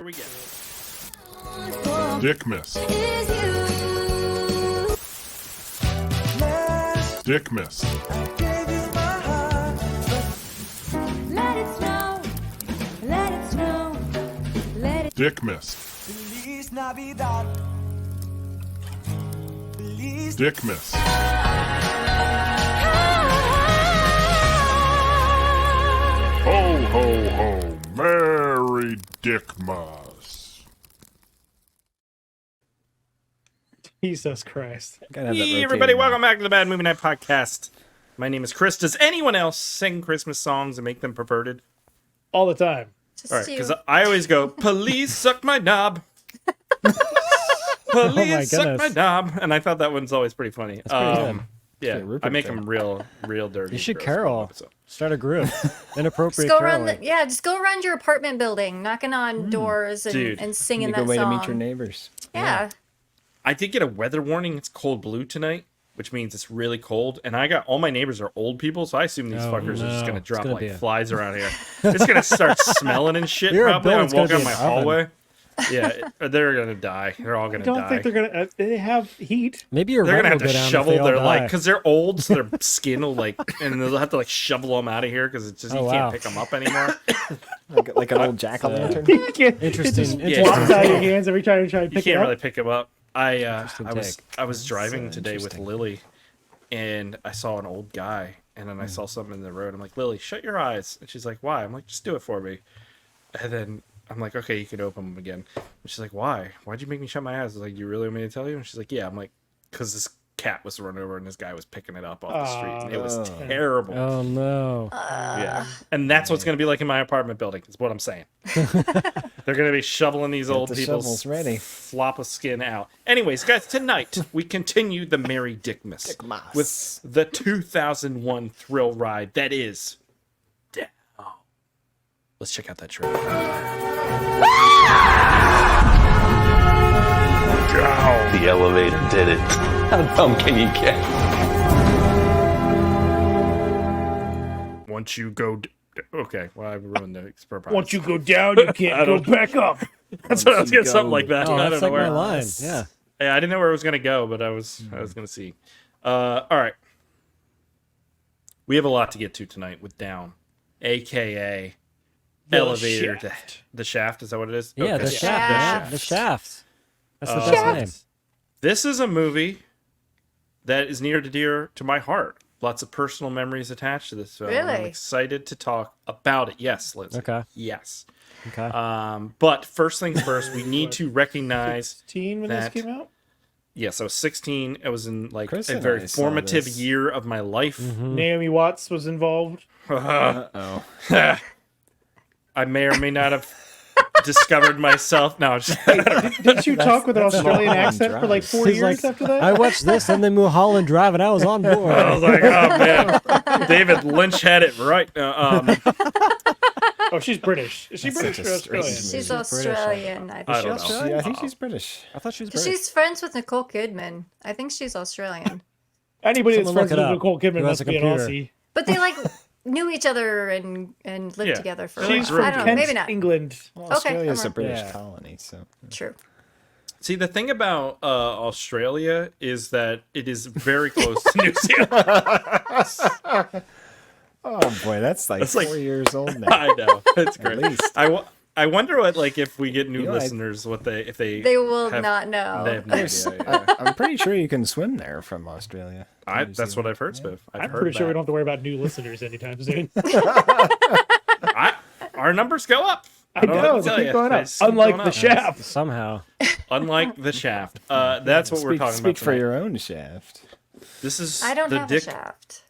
Here we go. Dick Maas. Dick Maas. Let it snow, let it snow, let it. Dick Maas. Feliz Navidad. Feliz Dick Maas. Ho, ho, ho. Merry Dick Maas. Jesus Christ. Hey, everybody, welcome back to the Bad Movie Night Podcast. My name is Chris. Does anyone else sing Christmas songs and make them perverted? All the time. Just All right, you. because I always go, please suck my knob. Please suck my knob. And I thought that one's always pretty funny. Yeah, Rupert I make thing. them real dirty. You should gross carol. episode. Start a group. Inappropriate Just go around caroling. just go around your apartment building, knocking on doors Dude. and singing A that good way song. to meet your neighbors. Yeah. I did get a weather warning. It's cold blue tonight, which means it's really cold. And I got all my neighbors are old people, so I assume these fuckers are just no. gonna It's drop gonna like be a- flies around here. It's gonna start smelling and shit. Your Probably when I building's walk gonna out be my an oven. hallway. Yeah, they're gonna die. They're all gonna I don't die. think they're gonna. They have heat. Maybe your They're rent gonna have will to go down if shovel they all their die. because they're old, so their skin will like, and they'll have to like shovel them out of here because it's just you Oh, can't wow. pick them up anymore. like an old jack-o'-lantern. You can't- Interesting. It Yeah. just Interesting. flops out of your hands every time you try to You pick can't it up. really pick them up. I Interesting was take. driving today with interesting. Lily, and I saw an old guy, and then I saw something in the road. I'm like, Lily, shut your eyes. And she's like, why? I'm like, just do it for me. And then I'm like, okay, you can open them again. And she's like, why? Why'd you make me shut my eyes? I was like, you really want me to tell you? And she's like, yeah. I'm like, because this cat was run over and this guy was picking it up off the street. And it was terrible. Oh no. Yeah. And that's what's going to be like in my apartment building, is what I'm saying. They're going to be shoveling these old the people's shovels ready. flop of skin out. Anyways, guys, tonight we continue the Merry Dick Maas Maas. with the 2001 thrill ride that is Down. Let's check out that trailer. The elevator did it. How dumb can you get? Once you go... Okay, well, I ruined the surprise. Once you go down, you can't go back up. That's what I was getting, something like that. Oh, I that's don't know like where. my line. Yeah. Yeah, I didn't know where it was going to go, but I was going to see. All right. We have a lot to get to tonight with Down, a.k.a. Elevator. The Shaft, is that what it is? Yeah, Okay. the shaft. Man. The shaft. That's the best name. This is a movie that is near and dear to my heart. Lots of personal memories attached to this film. I'm Really? excited to talk about it. Yes, Liz. Okay. Yes. Okay. But first things first, we need to recognize 16 when that- this came out. Yes, I was 16. I was in like Chris a and very I saw formative this. year of my life. Naomi Watts was involved. Oh. I may or may not have discovered myself. No, just, Didn't you talk with an Australian Mulholland accent for like 4 He's years like, after that? I watched this and then Mulholland Drive and I was on board. I was like, oh man, David Lynch had it right. Oh, she's British. Is she That's British such or a strange Australian? movie. She's She's British, Australian, I I think. don't know. Yeah, I think she's British. I thought she was British. She's friends with Nicole Kidman. I think she's Australian. Anybody that's Someone friends look it with up. Nicole Kidman Who has must a be an computer? Aussie. But they like knew each other and lived Yeah. together for a She's while. from I don't know, Kent, maybe not. England. Australia's I'm a wrong. British Yeah. colony, so. True. See, the thing about Australia is that it is very close to New Zealand. Oh boy, that's like That's like- 4 years old now. I know, it's great. least. I wonder what, like, if we get new You know, listeners, what if they They will have- not know. They have no idea. Yeah. I'm pretty sure you can swim there from Australia. That's what I've heard, Spiff. I'm pretty sure we don't have to worry about new listeners anytime soon. Our numbers go up. I don't know, to tell they keep you. going They up. just keep Unlike going the up. Shaft. Somehow. Unlike the Shaft. That's what we're talking Speak about for tonight. your own shaft. This is I don't the have Dick a shaft.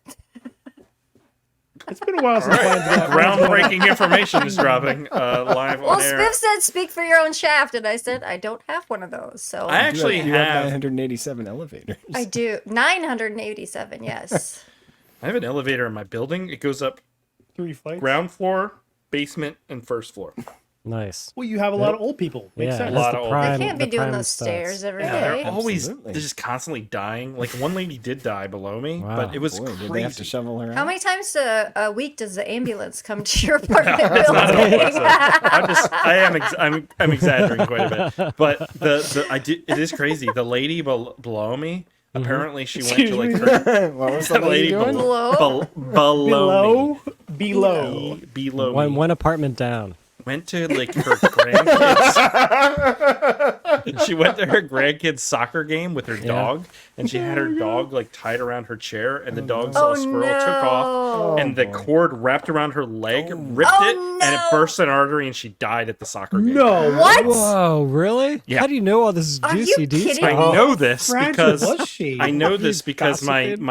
It's been a while since mine's got groundbreaking information is dropping live Well, on air. Spiff said speak for your own shaft, and I said I don't have one of those. So I actually you have have 987 elevators. I do. 987, yes. I have an elevator in my building. It goes up 3 flights. ground floor, basement, and first floor. Nice. Well, you have a lot of old people. Makes Yeah, sense. A lot that's of the old- prime. They can't be the doing prime those stats. stairs every Yeah, day. they're always Absolutely. they're just constantly dying. Like one lady did die below me, Wow. but it was Boy, crazy. did they have to shovel her How out? many times a week does the ambulance come to your apartment That's not building? what I'm exaggerating quite a bit, but it is crazy. The lady below me, apparently she went to like her, What was the that lady lady doing? Below? below Below. me, below me, One apartment down. went to like her grandkids. She went to her grandkids' soccer game with her dog, and she had her dog like tied around her chair, and the dog saw Oh, a squirrel, took off, and the cord wrapped around her leg, ripped Oh, it, and it no. burst an artery, and she died at the soccer game. No. What? Whoa, really? Yeah. How do you know all this Are you juicy kidding detail? I know this Fragile because was she? I know this because gossiping?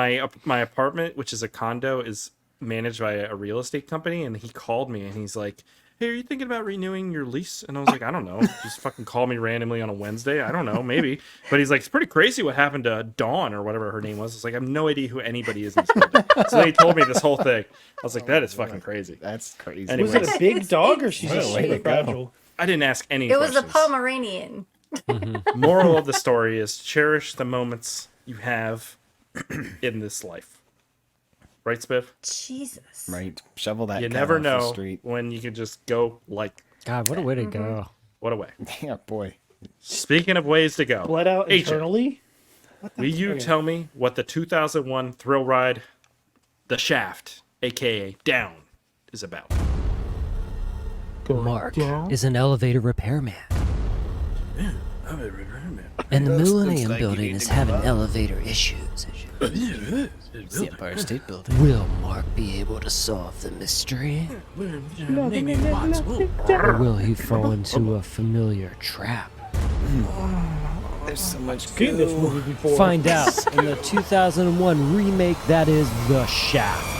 my apartment, which is a condo, is managed by a real estate company, and he called me and he's like, "Hey, are you thinking about renewing your lease?" And I was like, "I don't know. Just fucking call me randomly on a Wednesday. I don't know, maybe." But he's like, "It's pretty crazy what happened to Dawn or whatever her name was." It's like, I have no idea who anybody is in this building. So then he told me this whole thing. I was like, that is fucking crazy. That's crazy. Anyways. Was it a big dog or she's What a just way to super go. fragile? I didn't ask any It was a questions. Pomeranian. Moral of the story is cherish the moments you have in this life. Right, Spiff? Jesus. Right. Shovel that You cat never off the know street. when you can just go like, God, what a way to go. what a way. Yeah, boy. Speaking of ways to go, Bled out Agent, internally? will you tell me what the 2001 thrill ride, The Shaft, aka Down, is about? Mark is an elevator repairman. And the Millennium Building is having elevator issues. It's the Empire State Building. Will Mark be able to solve the mystery? Or will he fall into a familiar trap? There's so much Seen this movie before. Find out in the 2001 remake that is The Shaft.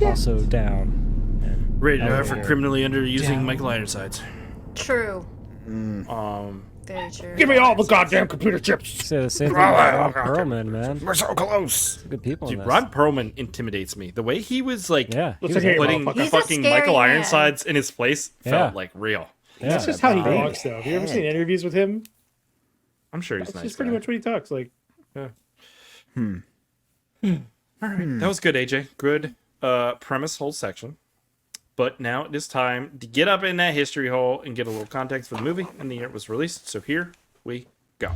Also down. Rated R for Elevator. criminally underusing Down. Michael Ironsides. True. Um, Very true. Give me all the goddamn computer chips. Say the same thing about Ron Perlman, man. We're so close. Good people in dude, this. Ron Perlman intimidates me. The way he was like Yeah. he Looks was like a- putting motherfucker. He's a fucking scary Michael man. Ironsides in his place Yeah. felt like real. yeah. That's just how he big talks, though. Have you ever seen interviews with him? I'm sure he's That's nice. just pretty guy. much what he talks like. All right, that was good, AJ. Good premise, whole section. But now it is time to get up in that history hole and get a little context for the movie and the year it was released. So here we go.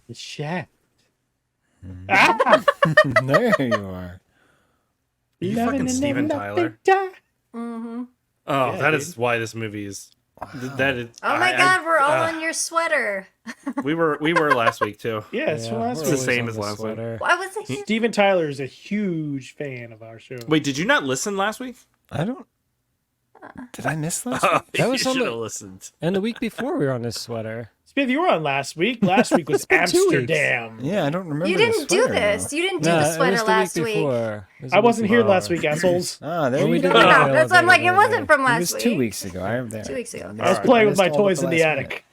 The Shaft. There you are. You fucking Steven Tyler. Mm-hmm. Oh, Yeah, that dude. is why this movie is. That is. Oh my God, we're all on your sweater. We were last week too. Yeah, it's from last It's the week. same as last week. Why was it? Steven Tyler is a huge fan of our show. Wait, did you not listen last week? I don't. Did I miss last? Oh, That was you on should the- have listened. And the week before we were on this sweater. Smith, you were on last week. Last week was been 2 weeks. Amsterdam. Yeah, I don't remember. You the didn't do sweater, this. though. You didn't do No, the it was sweater the last week week. before. It was the I week wasn't here before. last week, assholes. Ah, there Well, we you did go. the No, elevator that's why I'm like, it movie. wasn't from It last was week. 2 weeks ago. I'm there. 2 weeks ago. I was playing with my missed all toys but in the last minute. attic.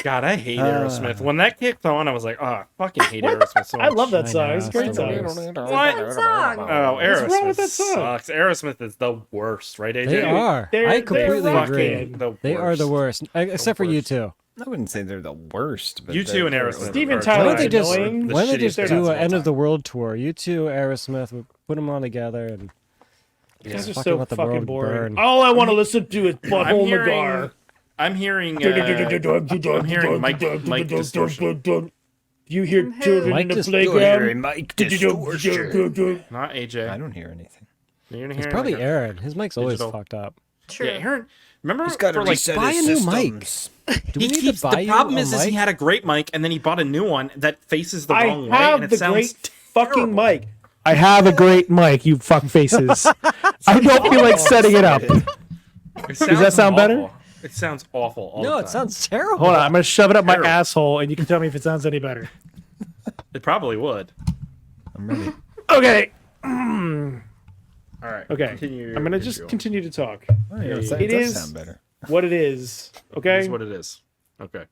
God, I hate Aerosmith. When that kicked on, I was like, oh, I fucking hate Aerosmith so much. I love that I song. know, It's a great it's the song. worst. What? Good song. Oh, Aerosmith wrong with that song? sucks. Aerosmith is the worst, right, AJ? They are. They're- I they're completely fucking- agree. The They are the worst. Except for you worst. two. I wouldn't say they're the worst. But You two and they're- Aerosmith. Steven are Tyler Why don't is they just, annoying. the why don't they shittiest just bands do of an all end of time. the world tour? You two, Aerosmith, we put them all together and You guys are Fucking so let the fucking world boring. burn. All I want to listen to is I'm Butthole hearing, Nagar. I'm hearing Mike Distortion. You hear children Mike in the Dis- playground? Mike Not Not AJ. I don't hear anything. You're it's probably Aaron. His mic's always digital. fucked up. True. Yeah, Aaron. Remember He's got to for like reset buy his a new mic. systems. Do we he need keeps to buy the you problem a is mic? he had a great mic and then he bought a new one that faces the I wrong way have and it the sounds great fucking terrible. mic. I have a great mic, you fuck faces. I don't feel like setting it up. Does that sound better? It sounds awful. All No, the it time. sounds terrible. Hold on, I'm gonna shove it up my Terrible. asshole, and you can tell me if it sounds any better. It probably would. I'm ready. Okay. All right. Okay. Continue I'm gonna your just spiel. continue to talk. Oh, yeah, that It does is- sound better. what it is. Okay, It is what it is. Okay.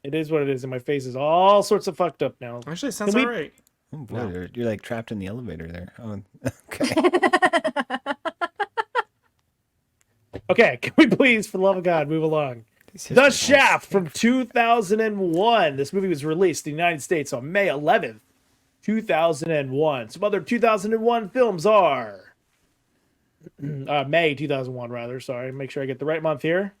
it is what it is, and my face is all sorts of fucked up now. Actually, it sounds Can we- alright. Oh boy, No. you're like trapped in the elevator there. Oh, okay. Okay, can we please, for the love of God, move along? The Shaft from 2001. This movie was released in the United States on May 11th, 2001. Some other 2001 films are May 2001, rather. Sorry, make sure I get the right month here.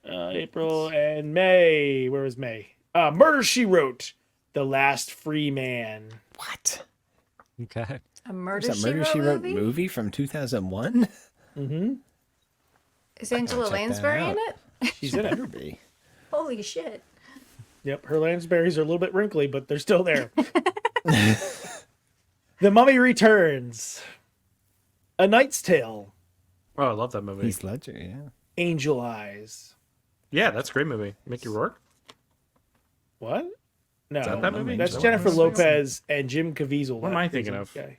April and May. Where was May? Murder, She Wrote, The Last Free Man. What? Okay. A Murder, Is that Murder, She Wrote movie from 2001? Is Angela check that Lansbury in out. it? She's in it. Better be. Holy shit. Yep, her Lansberries are a little bit wrinkly, but they're still there. The Mummy Returns. A Knight's Tale. Oh, I love that movie. Heath Ledger, yeah. Angel Eyes. Yeah, that's a great movie. Mickey Rourke. What? No, Is that movie? that's Is that Jennifer what it is? Lopez and Jim Caviezel. What am I thinking of? Guy.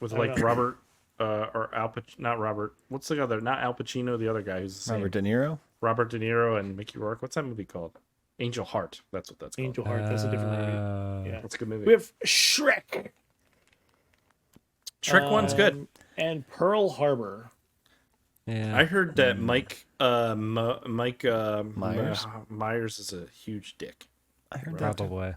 With I don't like know. Robert, or Al Pacino, not Robert. What's the other? Not Al Pacino, the other guy who's the same. Robert De Niro? Robert De Niro and Mickey Rourke. What's that movie called? Angel Heart. That's what that's called. Angel Heart. That's a different movie. Yeah. That's a good movie. We have Shrek. Shrek 1's good. And Pearl Harbor. Yeah. I heard that Mike Myers? Myers is a huge dick. I heard that. too. Probably.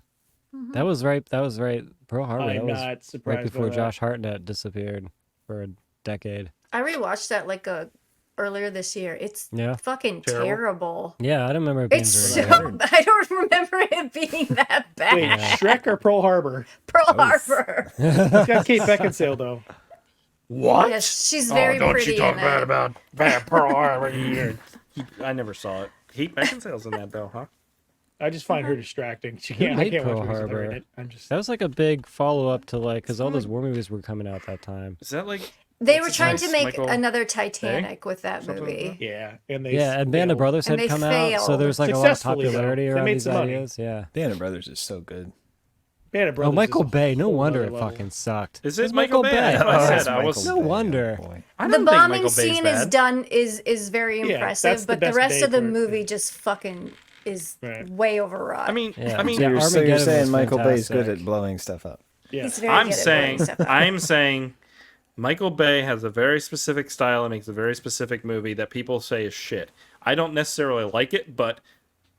That was right. That was right. Pearl Harbor. I'm That was not surprised right before by that. Josh Hartnett disappeared for a decade. I rewatched that earlier this year. It's Yeah. fucking Terrible. terrible. Yeah, I don't remember it being It's very so bad. I don't remember it being that bad. Wait, Shrek or Pearl Harbor? Pearl Harbor. It's got Kate Beckinsale though. What? Yes, she's very pretty in it. about bad Pearl Harbor. I never saw it. Kate Beckinsale's in that though, huh? I just find her distracting. She can't. I made can't watch Pearl movies with her in Harbor? it. I'm just. That was like a big follow up to like because all those war movies were coming out that time. Is that like They What's were his trying name? to make Michael another Titanic with that Something like movie. Yeah, and they. Yeah, and Band of failed. Brothers And had they come out, so failed. there's like a lot of Successfully, though. popularity They around made these some money. ideas. Yeah. Band of Brothers is so good. Band of Brothers. Oh, Michael is a Bay. No whole wonder other it level. fucking sucked. Is it It's Michael Bay? I Bay. thought I said it's I was. Michael No Bay, wonder. oh boy. I The don't think bombing Michael Bay's scene bad. is done is very Yeah, impressive, that's the but the best rest Bay of the part, movie yeah. just fucking is Right. way overwrought. I mean, Yeah. I mean, Yeah, So you're Armageddon saying was Michael Bay's good fantastic. at blowing stuff up. Yeah. he's very I'm good at saying, blowing stuff up. I'm saying, Michael Bay has a very specific style and makes a very specific movie that people say is shit. I don't necessarily like it, but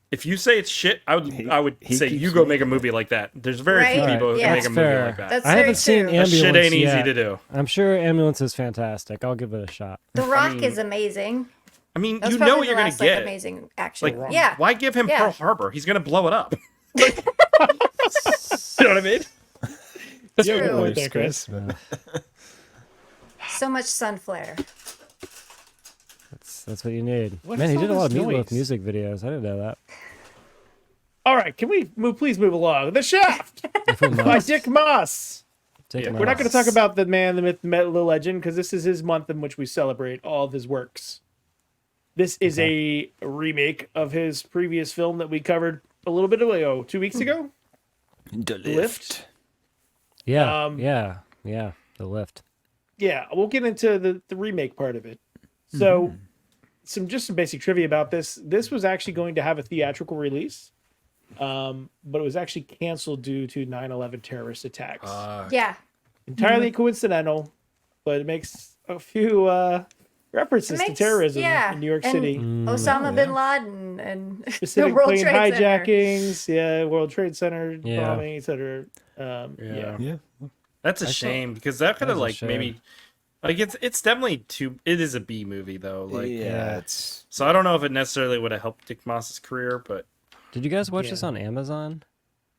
if you say it's shit, I would he say keeps you go make a making movie like that. There's very few Right? people who Yeah. can make a That's movie fair. like that. That's I very haven't seen true. That Ambulance shit ain't easy yet. to do. I'm sure Ambulance is fantastic. I'll give it a shot. The Rock is amazing. I mean, That was you know probably what the you're gonna last, get. amazing action. Like, yeah. why give him Yeah. Pearl Harbor? He's gonna blow it up. You know what I mean? That's True. a good point there, Chris. So much sun flare. That's what you need. What Man, is he did a all lot of this Meatloaf noise? music videos. I didn't know that. All right, can we please move along? The Shaft by Dick Maas. Take Yeah. my We're not going to loss. talk about the man, the myth, the legend, because this is his month in which we celebrate all of his works. This is a remake of his previous film that we covered a little bit ago, 2 weeks ago. The Lift. Yeah, Um, yeah. The lift. Yeah, we'll get into the remake part of it. So, some basic trivia about this. This was actually going to have a theatrical release, but it was actually canceled due to 9/11 terrorist attacks. Yeah. Entirely coincidental, but it makes a few references to terrorism in New York and City. Osama bin Laden and the Specific World plane Trade Center. hijackings, World Trade Center Yeah. bombing, etc. Yeah. Yeah. That's a shame because that could have That is a like maybe shame. like it's definitely too. It is a B movie though. Like yeah, it's so I don't know if it necessarily would have helped Dick Maas's career, but Did you guys watch Yeah. this on Amazon?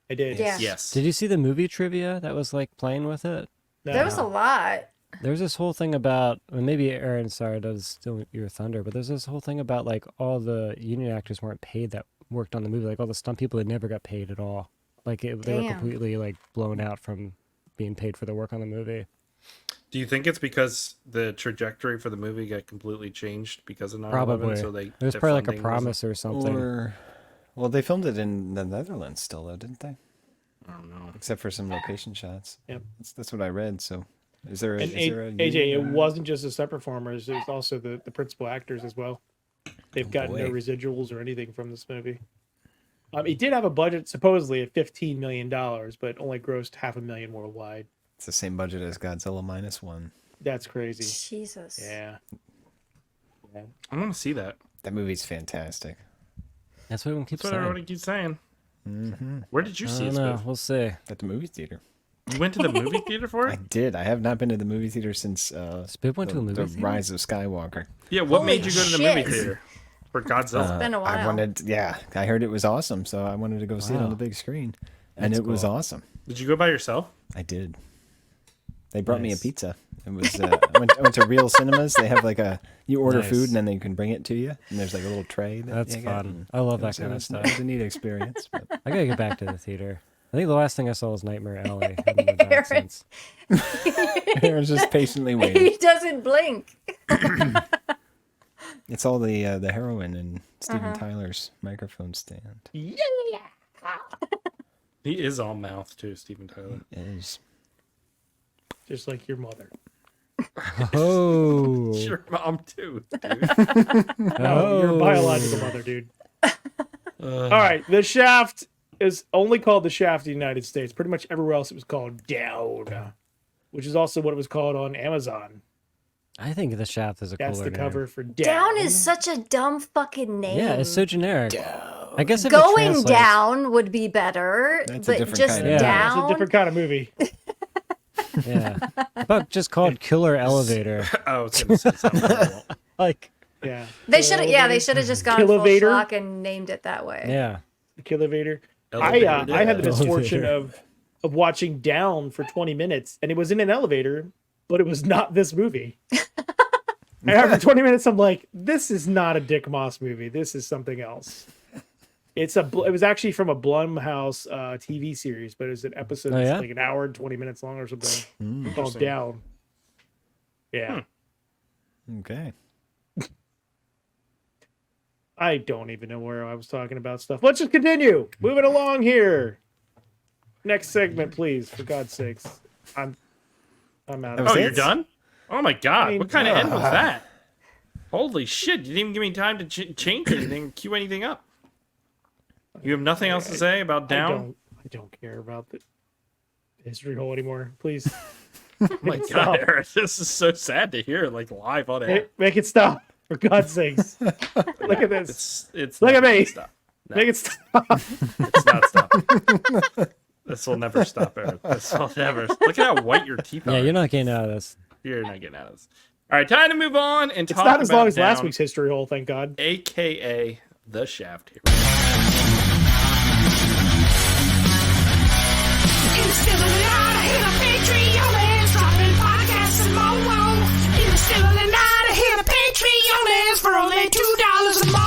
I did. Yeah. yes. Did you see the movie trivia that was like playing with it? There was a lot. There's this whole thing about, well, maybe Aaron, sorry, that was still your thunder, but there's this whole thing about like all the union actors weren't paid that worked on the movie, like all the stunt people that never got paid at all. Like they were Damn. completely like blown out from being paid for their work on the movie. Do you think it's because the trajectory for the movie got completely changed because of 9/11? Probably. So There's their probably like a funding wasn't- promise or something. or well, they filmed it in the Netherlands still, though, didn't they? I don't know. Except for some location shots. Yep. That's what I read. So, is there a, And is there a AJ, it union? wasn't just the stunt performers; it was also the principal actors as well. They've gotten no boy. residuals or anything from this movie. It did have a budget supposedly of $15 million, but only grossed $500,000 worldwide. It's the same budget as Godzilla -1. That's crazy. Jesus. Yeah. I want to see that. That movie's fantastic. That's what everyone keeps That's what saying. everybody keeps saying. Where did you I see it? don't know. Spiff? We'll see. At the movie theater. You went to the movie theater for I it? did. I have not been to the movie theater since Spiff went to a movie the theater? Rise of Skywalker. Yeah. What Holy made you go to the movie shit. theater for Godzilla? It's been a while. I wanted, I heard it was awesome, so I wanted to go see it on Wow. the big screen, and That's it was cool. awesome. Did you go by yourself? I did. They brought me a Nice. pizza. It was I went to Real Cinemas. They have like you order Nice. food and then they can bring it to you, and there's like a little tray. That's you get, fun. and I love it that was- kind it of was- stuff. It was a neat experience. But I gotta get back to the theater. I think the last thing I saw was Nightmare Alley. I haven't been back since. I was just patiently waiting. He doesn't blink. It's all the heroin and Steven Tyler's microphone stand. He is all mouth too, Steven Tyler. It is. Just like your mother. Oh. Your mom too, dude. No, your biological mother, dude. All right, The Shaft is only called The Shaft in the United States. Pretty much everywhere else it was called Down, which is also what it was called on Amazon. I think The Shaft is a That's cooler the cover name. for Down. Down is such a dumb fucking name. Yeah, it's so generic. I guess if it Going translates- down would be better, That's a but different just kind of- Yeah. It's down. a different kind of movie. Yeah. How about just called Killer Elevator? I was gonna say something. horrible. Like, Yeah. They should have. Yeah, they should have just gone full Kilovator? schlock and named it that way. yeah. The Kilovator. Elevator, I had the yeah. misfortune Elevator. of watching Down for 20 minutes, and it was in an elevator, but it was not this movie. And after 20 minutes, I'm like, this is not a Dick Maas movie. This is something else. It was actually from a Blumhouse TV series, but it was an episode Oh, that's yeah? like an hour and 20 minutes long or something called Interesting. Down. Yeah. Okay. I don't even know where I was talking about stuff. Let's just continue. Moving along here. Next segment, please, for God's sakes. I'm out of Oh, was you're it? done? Oh my god! I mean, what kind of end was that? Holy shit! You didn't even give me time to change anything, cue anything up. You have nothing else to say about Down? I don't care about the history hole anymore. Please. Oh my god, Eric, this is so sad to hear, like live on air. Make it stop. For God's sakes. Look at this. It's Look not at me. gonna Stop. No, Make it stop. it's not stopping. This will never stop, Eric. This will never. Look at how white your teeth are. Yeah, you're not getting out of this. You're not getting out of this. All right, time to move on and It's talk not as about long as last Down, week's history hole, thank God. AKA The Shaft. Here. Still not hit a Patreon, dropping podcasts and more. Even still not hit a Patreon for only $2 a more.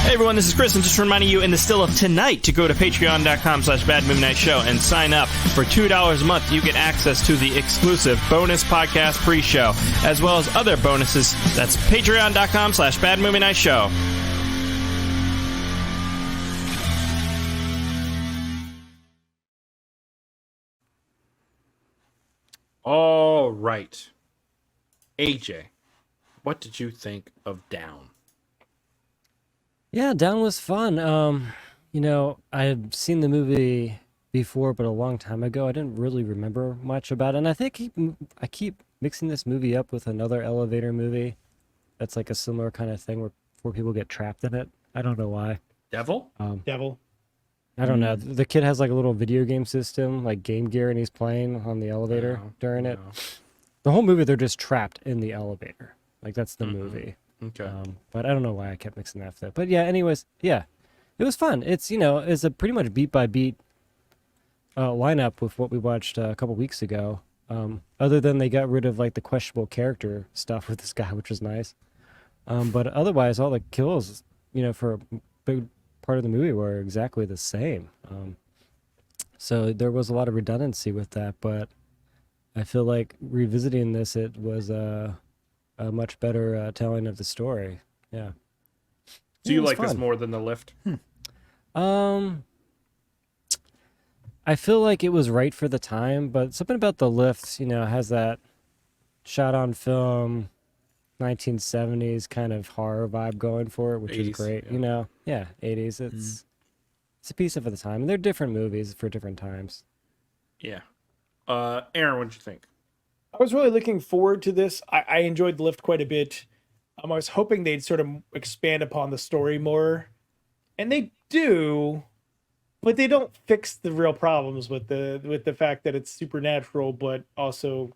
Hey everyone, this is Chris, and just reminding you in the still of tonight to go to patreon.com/badmovienight and sign up. For $2 a month, you get access to the exclusive bonus podcast pre-show, as well as other bonuses. That's patreon.com/badmovienight. All right. AJ, what did you think of Down? Yeah, Down was fun. You know, I had seen the movie before, but a long time ago. I didn't really remember much about it. And I think I keep mixing this movie up with another elevator movie that's like a similar kind of thing where people get trapped in it. I don't know why. Devil? Devil. I don't know. The kid has like a little video game system, like Game Gear, and he's playing on the elevator during it. The whole movie, they're just trapped in the elevator. Like, that's the movie. Okay. But I don't know why I kept mixing that up. But yeah, anyways, yeah. It was fun. It's, you know, it's a pretty much beat-by-beat lineup with what we watched a couple weeks ago. Other than they got rid of, like, the questionable character stuff with this guy, which was nice. But otherwise, all the kills, you know, for a big part of the movie were exactly the same. So there was a lot of redundancy with that, but I feel like revisiting this, it was a much better telling of the story. Yeah. Do you it was like this fun. more than The Lift? I feel like it was right for the time, but something about The Lift, you know, has that shot on film, 1970s kind of horror vibe going for it, which is 80s, great. yeah. You know, yeah, 80s. It's a piece of the time, and they're different movies for different times. Yeah. Aaron, what'd you think? I was really looking forward to this. I enjoyed the lift quite a bit. I was hoping they'd sort of expand upon the story more, and they do, but they don't fix the real problems with the fact that it's supernatural, but also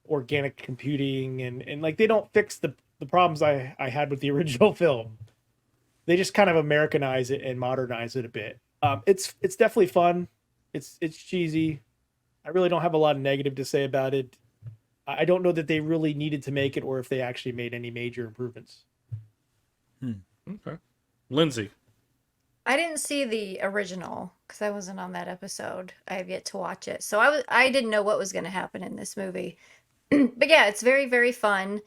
organic computing, and like they don't fix the problems I had with the original film. They just kind of Americanize it and modernize it a bit. It's definitely fun. It's cheesy. I really don't have a lot of negative to say about it. I don't know that they really needed to make it, or if they actually made any major improvements. Okay. Lindsay. I didn't see the original because I wasn't on that episode. I have yet to watch it, so I didn't know what was going to happen in this movie. But yeah, it's very, very fun.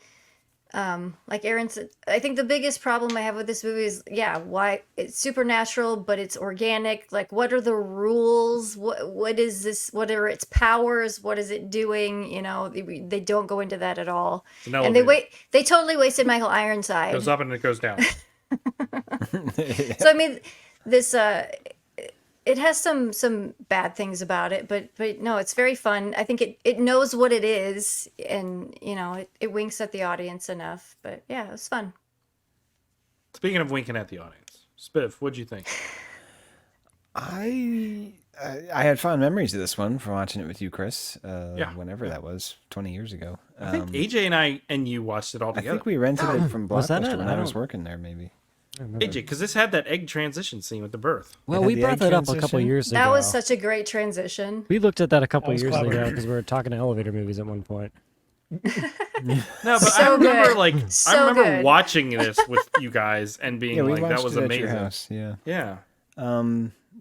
Like Aaron said, I think the biggest problem I have with this movie is, why it's supernatural, but it's organic. Like, what are the rules? What is this? What are its powers? What is it doing? You know, they don't go into that at all. It's an And elevator. they totally wasted Michael Ironside. Goes up and it goes down. So I mean, this it has some bad things about it, but no, it's very fun. I think it knows what it is, and you know, it winks at the audience enough. But yeah, it was fun. Speaking of winking at the audience, Spiff, what'd you think? I had fond memories of this one from watching it with you, Chris. Yeah. Whenever that was, 20 years ago. I think AJ and I and you watched it all I together. think we rented it from Was that Blockbuster it? when I I was don't- working there, maybe. AJ, because this had that egg transition scene with the birth. Well, had we the brought egg that up a couple transition? years ago. That was such a great transition. We looked at that a couple That was years clever. ago because we were talking to elevator movies at one point. No, but I So remember good. like So I remember good. watching this with you guys and being Yeah, we like, watched that was it at amazing. your house. Yeah. Yeah.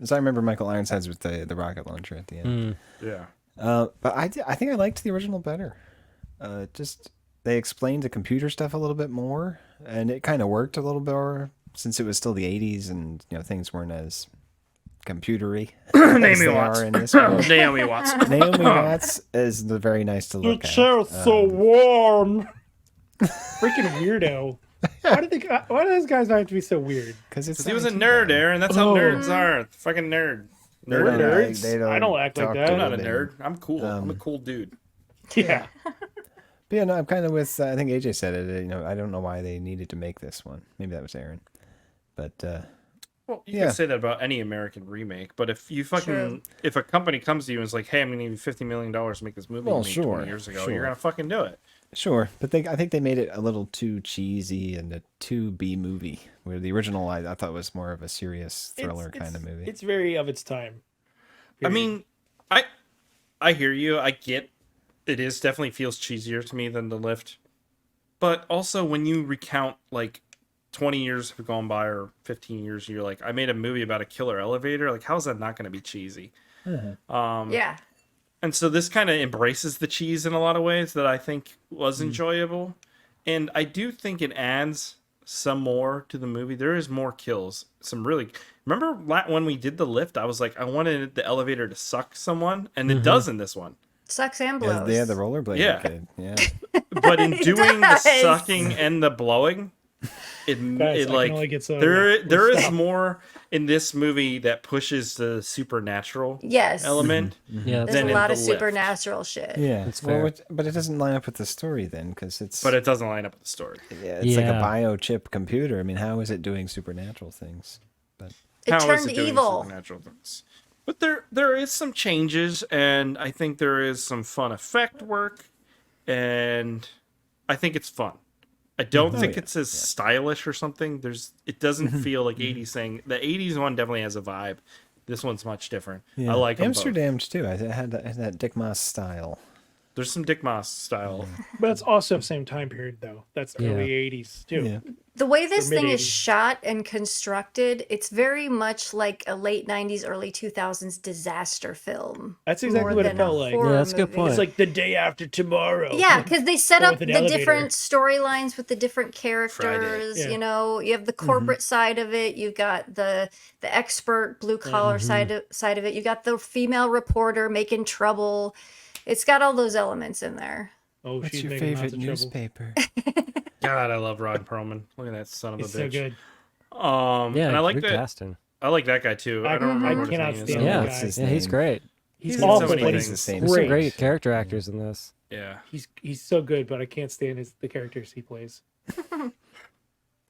As I remember, Michael Ironsides with the rocket launcher at the end. Yeah. But I think I liked the original better. Just they explained the computer stuff a little bit more, and it kind of worked a little bit more since it was still the 80s, and you know things weren't as computery as Naomi they Watts. are in this one. Naomi Watts. Naomi Watts is very nice to look at. so warm. Freaking weirdo. Why do those guys have to be so weird? Because Because he was a nerd, Aaron. That's how nerds are. Fucking nerd. We're Nerd. nerds. They don't I don't act like talk that. to I'm not a them. nerd. I'm cool. I'm a cool dude. Yeah. But yeah, no, I'm kind of with. I think AJ said it. You know, I don't know why they needed to make this one. Maybe that was Aaron. But Well, you Yeah. can say that about any American remake, but if you fucking True. if a company comes to you and is like, "Hey, I'm gonna give you $50 million to make this movie Well, you made sure, 20 years ago," sure. you're gonna fucking do it. sure, but I think they made it a little too cheesy and a too B movie. Where the original I thought was more of a serious thriller kind of movie. It's very of its time. I mean, I hear you. I get it is definitely feels cheesier to me than The Lift, but also when you recount like 20 years have gone by or 15 years, you're like, I made a movie about a killer elevator. Like, how is that not going to be cheesy? Yeah. And so this kind of embraces the cheese in a lot of ways that I think was enjoyable. And I do think it adds some more to the movie. There is more kills. Some really... Remember when we did The Lift, I was like, I wanted the elevator to suck someone, and it does in this one. Sucks and Yeah, blows. they had the rollerblade Yeah. kid. Yeah. But in doing the does. sucking and the blowing, Guys, it I can like only get so there is stop. more in this movie that pushes the supernatural Yes. element. Yeah, There's than a in lot The of Lift. supernatural shit. Yeah. That's Well, fair. but it doesn't line up with the story then, because it's. But it doesn't line up with the story. yeah, it's like a Yeah. biochip computer. I mean, how is it doing supernatural things? But It How is turned it doing evil. supernatural things? But there is some changes, and I think there is some fun effect work, and I think it's fun. I don't think it's as stylish or something. It doesn't feel like 80s thing. The 80s one definitely has a vibe. This one's much different. I like 'em both. Amsterdam's too. I had that Dick Maas style. There's some Dick Maas style. But it's also same time period though. That's Yeah. early '80s too. Yeah. The way this Or thing is mid-80s. shot and constructed, it's very much like a late 90s, early 2000s disaster film. That's exactly more what it than felt a like. horror Yeah, that's a good movie. point. It's like the day after tomorrow. Yeah, because they set Or up with an the elevator. different storylines with the different characters. Yeah. You know, you have the corporate side of it. You've got the expert blue collar side of it. You got the female reporter making trouble. It's got all those elements in there. Oh, What's she's your making lots favorite of trouble. newspaper? God, I love Ron Perlman. Look at that son of a He's bitch. so good. Yeah, and I like good that. casting. I like that guy too. I don't remember what his cannot name is. stand Yeah, that what's guy. his Yeah, he's name? great. He's in so awful, many but things. he's Same There's some great. great character actors in this. Yeah. He's so good, but I can't stand the characters he plays.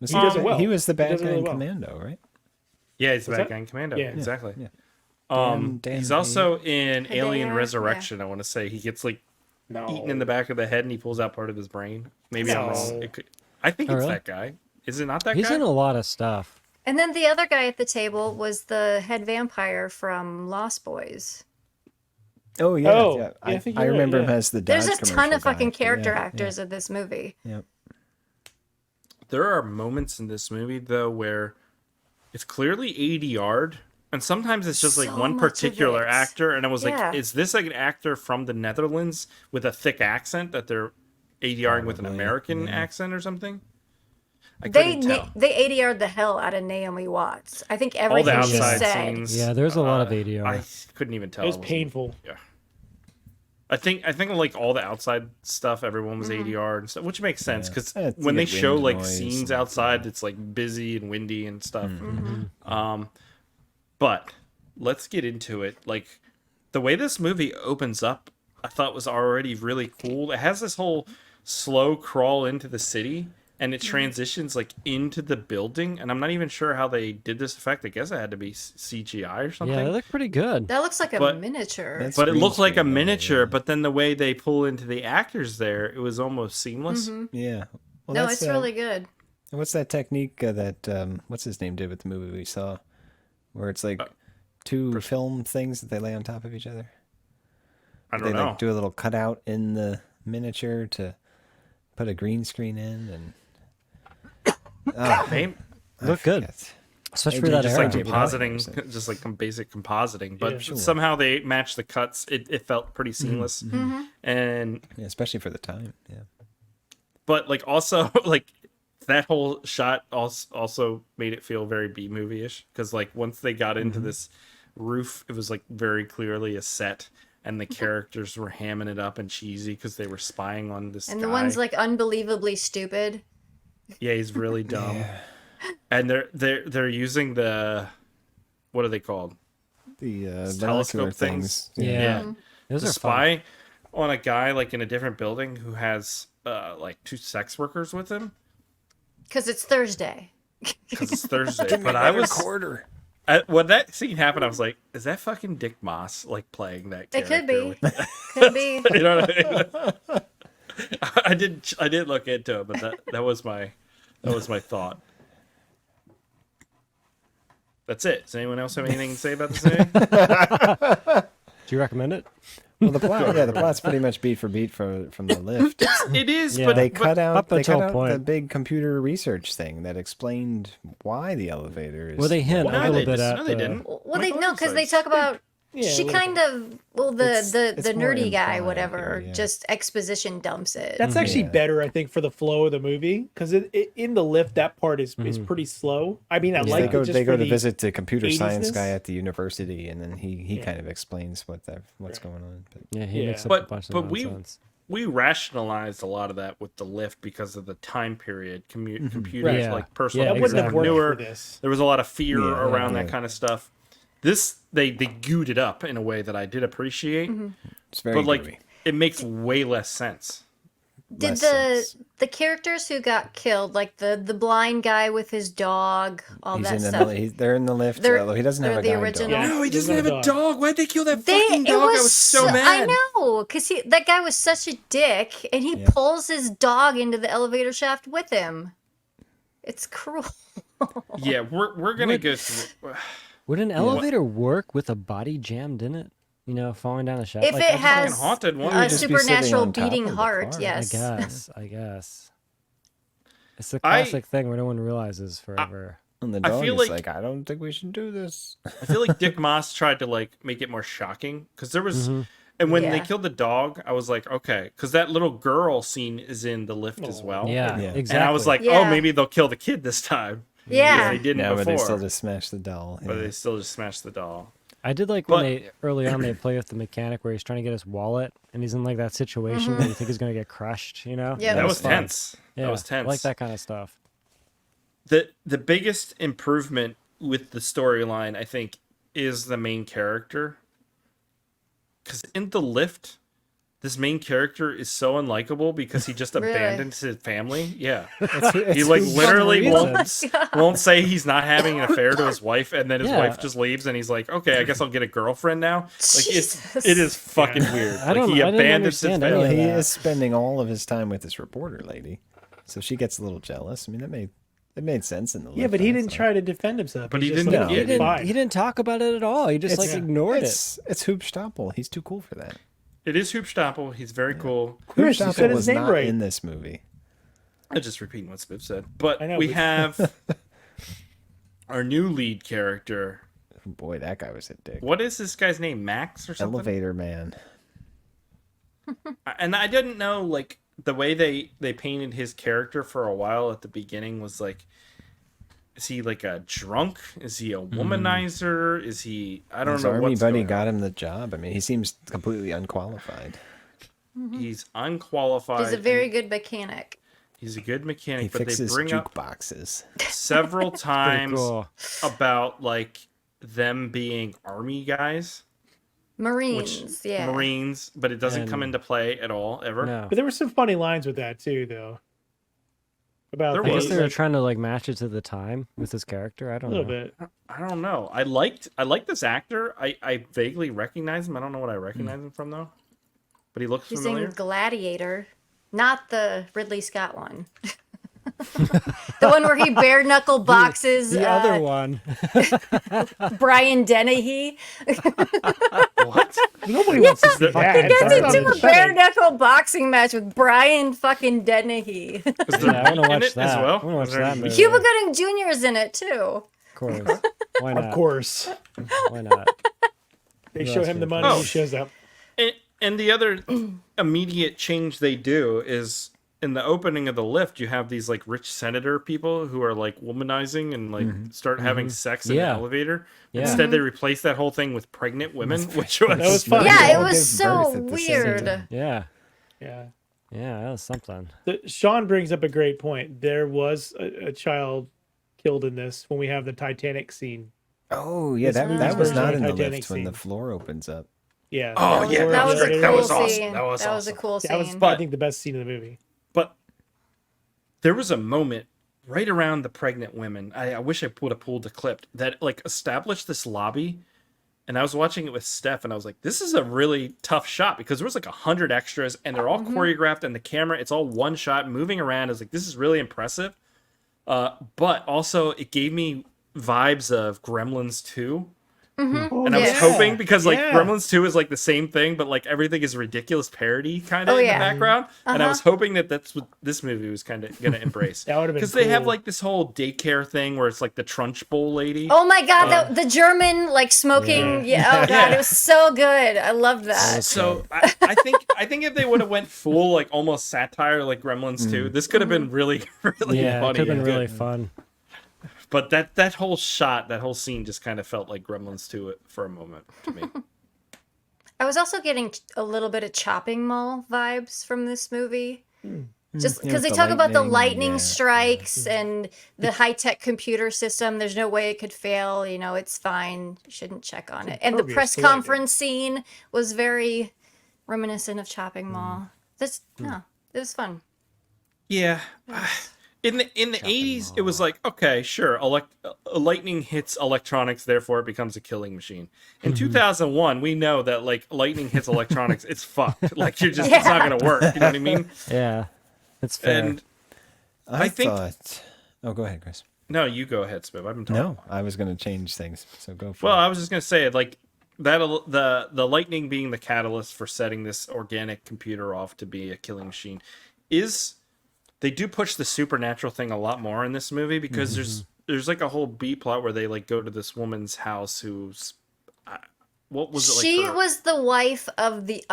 Was He does it well. He was the He bad does it guy really in well. Commando, right? Yeah, he's the What's bad that? guy in Commando. Yeah. Exactly. Yeah. Dan He's also Payne. in Alien Hideo, Resurrection. I want to say he gets like No. eaten in the back of the head, and he pulls out part of his brain. Maybe I'm wrong. No. I think Oh, it's really? that guy. Is it not that He's guy? in a lot of stuff. And then the other guy at the table was the head vampire from Lost Boys. Oh yeah, Oh, yeah. yeah, I I, think I you're right, remember yeah. him as the There's Dodge a ton commercial of fucking guy. character Yeah, actors in this movie. Yeah. Yep. There are moments in this movie though where it's clearly ADR'd, and sometimes it's just like So one much of particular it. actor, and I was Yeah. like, is this like an actor from the Netherlands with a thick accent that they're ADRing with an Probably, American yeah. accent or something? I They couldn't tell. they ADR'd the hell out of Naomi Watts. I think All the everything she outside said. scenes. Yeah, there's a lot of ADR. I couldn't even tell. It was wasn't- painful. Yeah. I think like all the outside stuff, everyone was ADR and stuff, which makes sense Yeah. because Yeah, it's when they good show wind like noise scenes and- outside, it's like busy and windy and stuff. Mm-hmm. But let's get into it. Like the way this movie opens up, I thought was already really cool. It has this whole slow crawl into the city, and it transitions like into the building. And I'm not even sure how they did this effect. I guess it had to be CGI or something. Yeah, they look pretty good. That looks like a But- miniature. That's But it green looked like a screen, though, miniature, yeah. but then the way they pull into the actors there, it was almost seamless. Yeah. Well, No, that's, it's really good. What's that technique that what's his name did with the movie we saw, where it's like two film things that they lay on top of each other? I They don't know. like do a little cutout in the miniature to put a green screen in, and Maybe, Look good. Especially for Maybe that just era. like Maybe compositing, just like some basic compositing, but Yeah. Sure. somehow they matched the cuts. It felt pretty seamless, and yeah, especially for the time. Yeah. but like also like that whole shot also made it feel very B movie ish because like once they got into this roof, it was like very clearly a set. And the characters were hamming it up and cheesy because they were spying on this And guy. the one's like unbelievably stupid. Yeah, he's really dumb. And they're using the what are they called? The telescope binocular things. things. Yeah. Those To are fun. spy on a guy like in a different building who has like two sex workers with him Because it's Thursday. because it's Thursday. But I was quarter. when that scene happened, I was like, "Is that fucking Dick Maas like playing that It character?" could be. with- Could be. you know what I mean? I did look into it, but that was my thought. That's it. Does anyone else have anything to say about this movie? Do you recommend it? Well, the plot, yeah, the plot's pretty much beat for beat from the lift. It is, Yeah. but They but- cut out up until a the point. big computer research thing that explained why the elevator is. Well, they hint No, a little they bit just- at no, they the- didn't. Well, they Michael no, because they Ironside. talk about. Yeah, She a little kind bit. of the It's more nerdy guy, implied whatever, here, yeah. just exposition dumps it. That's actually Yeah. better, I think, for the flow of the movie because in the lift that part is pretty slow. I mean, I Yeah, like they go, it just they go for to the- visit the computer science 80s-ness. guy at the university, and then he Yeah. kind of explains what's going on. But Yeah, he Yeah. makes up a But bunch of but we nonsense. we rationalized a lot of that with the lift because of the time period. Computers Right. Yeah. like personal Yeah, That wouldn't have exactly. worked newer. for this. There was a lot of fear Yeah, around that yeah. kind of stuff. This they gooed it up in a way that I did appreciate, it's very but like gooey. it makes way less sense. Did Less the sense. the characters who got killed, like the blind guy with his dog, all He's that in the stuff? they're in the lift. They're- although he doesn't have they're a the guide original. dog. Yeah. No, he There's doesn't have no a dog. dog. Why'd they kill that They, fucking it dog? was I was so mad. I know, because that guy was such a dick, and he Yeah. pulls his dog into the elevator shaft with him. It's cruel. Yeah, we're gonna go through. Would an elevator work with a body jammed in it? You know, falling down a shaft? If Like, it I just- has fucking haunted one. a You'd just be sitting supernatural on top beating of the heart, car. yes. I guess. It's the classic thing where no one realizes forever. And the I dog feel is like- like, I don't think we should do this. I feel like Dick Maas tried to like make it more shocking because there was, and when they Yeah. killed the dog, I was like, okay, because that little girl scene is in the lift as well. Yeah, Yeah. exactly. And I was like, oh, Yeah. maybe they'll kill the kid this time. Yeah. They didn't No, before, but they still just smashed the doll. but yeah. they still just smashed the doll. I did like when they early on they play with the mechanic where he's trying to get his wallet and he's in like that situation where you think he's gonna get crushed. You know? Yeah, That was fun. tense. Yeah, That was tense. I like that kind of stuff. The biggest improvement with the storyline, I think, is the main character. Because in the lift, this main character is so unlikable because he just Really? abandons his family. Yeah. It's He like who- literally reasons. won't say he's not having an affair to his wife, and then his Yeah. wife just leaves, and he's like, "Okay, I guess I'll get a girlfriend now." Like Jesus. it is fucking weird. I Like don't- he I didn't abandons his understand any family. of he that. is spending all of his time with this reporter lady, so she gets a little jealous. I mean, it made sense in the Yeah, but he didn't try to defend himself. But He's he just didn't- like, yeah, He didn't. fine. He didn't talk about it at all. He just like ignored it. It's Hoopstapel. He's too cool for that. It is Hoopstapel. He's very cool. Chris, you Hoopstapel said his was name not right. in this movie. I'm just repeating what Spiff said. But I know, we but- have our new lead character. Boy, that guy was a dick. What is this guy's name? Max or something? Elevator man. And I didn't know, like, the way they painted his character for a while at the beginning was like, is he like a drunk? Is he a womanizer? Is he? I don't His know. army What's buddy going got on. him the job. I mean, he seems completely unqualified. He's unqualified. He's a very and good mechanic. He's a good He mechanic, but they fixes bring up jukeboxes. several Pretty times cool. about like them being army guys, Marines, yeah. Marines, but it doesn't come And- into play at all ever. No. But there were some funny lines with that too, though. About There I guess was. they were trying to like match it to the time with his character. I a don't little know. bit. I don't know. I liked this actor. I vaguely recognize him. I don't know what I recognize him from though. But he looks He's familiar. in Gladiator, not the Ridley Scott one. The one where he bare knuckle boxes The other one. Brian Dennehy. What? Nobody wants to see that. He gets That's not into a even bare funny. knuckle boxing match with Brian fucking Dennehy. Is Yeah, there I want to meat in watch it that. as well? I want to watch Is there that any movie. meat? Cuba Gooding Jr. is in it too. Of course. Why not? Of course. Why not? They Who show else him the is money. Oh. He shows up. And the other immediate change they do is in the opening of the lift, you have these like rich senator people who are like womanizing and like start having sex in Yeah. the elevator. Yeah. Instead, they replace that whole thing with pregnant women, which was, That was fun. Yeah, They it all was give so birth at the same weird. time. Yeah. Yeah. Yeah, that was something. Sean brings up a great point. There was a child killed in this when we have the Titanic scene. Oh yeah, This that movie's was version not of in the Titanic lift when the scene. floor opens up. Yeah. Oh, yeah, that was a great. cool That was awesome. scene. That was a awesome. cool That was, scene. I think, the best scene in the movie. But there was a moment right around the pregnant women. I wish I would have pulled the clip that like established this lobby. And I was watching it with Steph, and I was like, "This is a really tough shot because there was like 100 extras, and they're all choreographed, and the camera, it's all one shot, moving around. I was like, this is really impressive." But also, it gave me vibes of Gremlins 2. And I was Yeah. hoping because like Yeah. Gremlins 2 is like the same thing, but like everything is ridiculous parody kind of Oh, in yeah. the background. And I was hoping that that's what this movie was kind of gonna embrace. That would've been because they have cool. like this whole daycare thing where it's like the Trunchbull lady. Oh my god, the German like smoking. Yeah. Oh god, it was so good. I loved that. So I think if they would have went full like almost satire like Gremlins 2, this could have been really really Yeah, it funny. could have been and really good. fun. But that whole shot, that whole scene just kind of felt like Gremlins 2 for a moment to me. I was also getting a little bit of chopping mall vibes from this movie. Just Yeah, because they the talk about the lightning, lightning yeah. strikes and the high-tech computer system. There's no way it could fail. You know, it's fine. You shouldn't check on it. And the impervious press to lightning. conference scene was very reminiscent of chopping mall. This, no, it was fun. Yeah. In the 80s, it was like, okay, sure, lightning hits electronics, therefore it becomes a killing machine. In 2001, we know that like lightning hits electronics, it's fucked. Like it's not gonna work. You know what I mean? Yeah. It's fair. And I think- thought. Oh, go ahead, Chris. no, you go ahead, Spiv. I've been talking. No, I was going to change things, so go for Well, it. I was just gonna say like that the lightning being the catalyst for setting this organic computer off to be a killing machine is. They do push the supernatural thing a lot more in this movie because there's like a whole B plot where they like go to this woman's house who's what was it like? She her- was the wife of the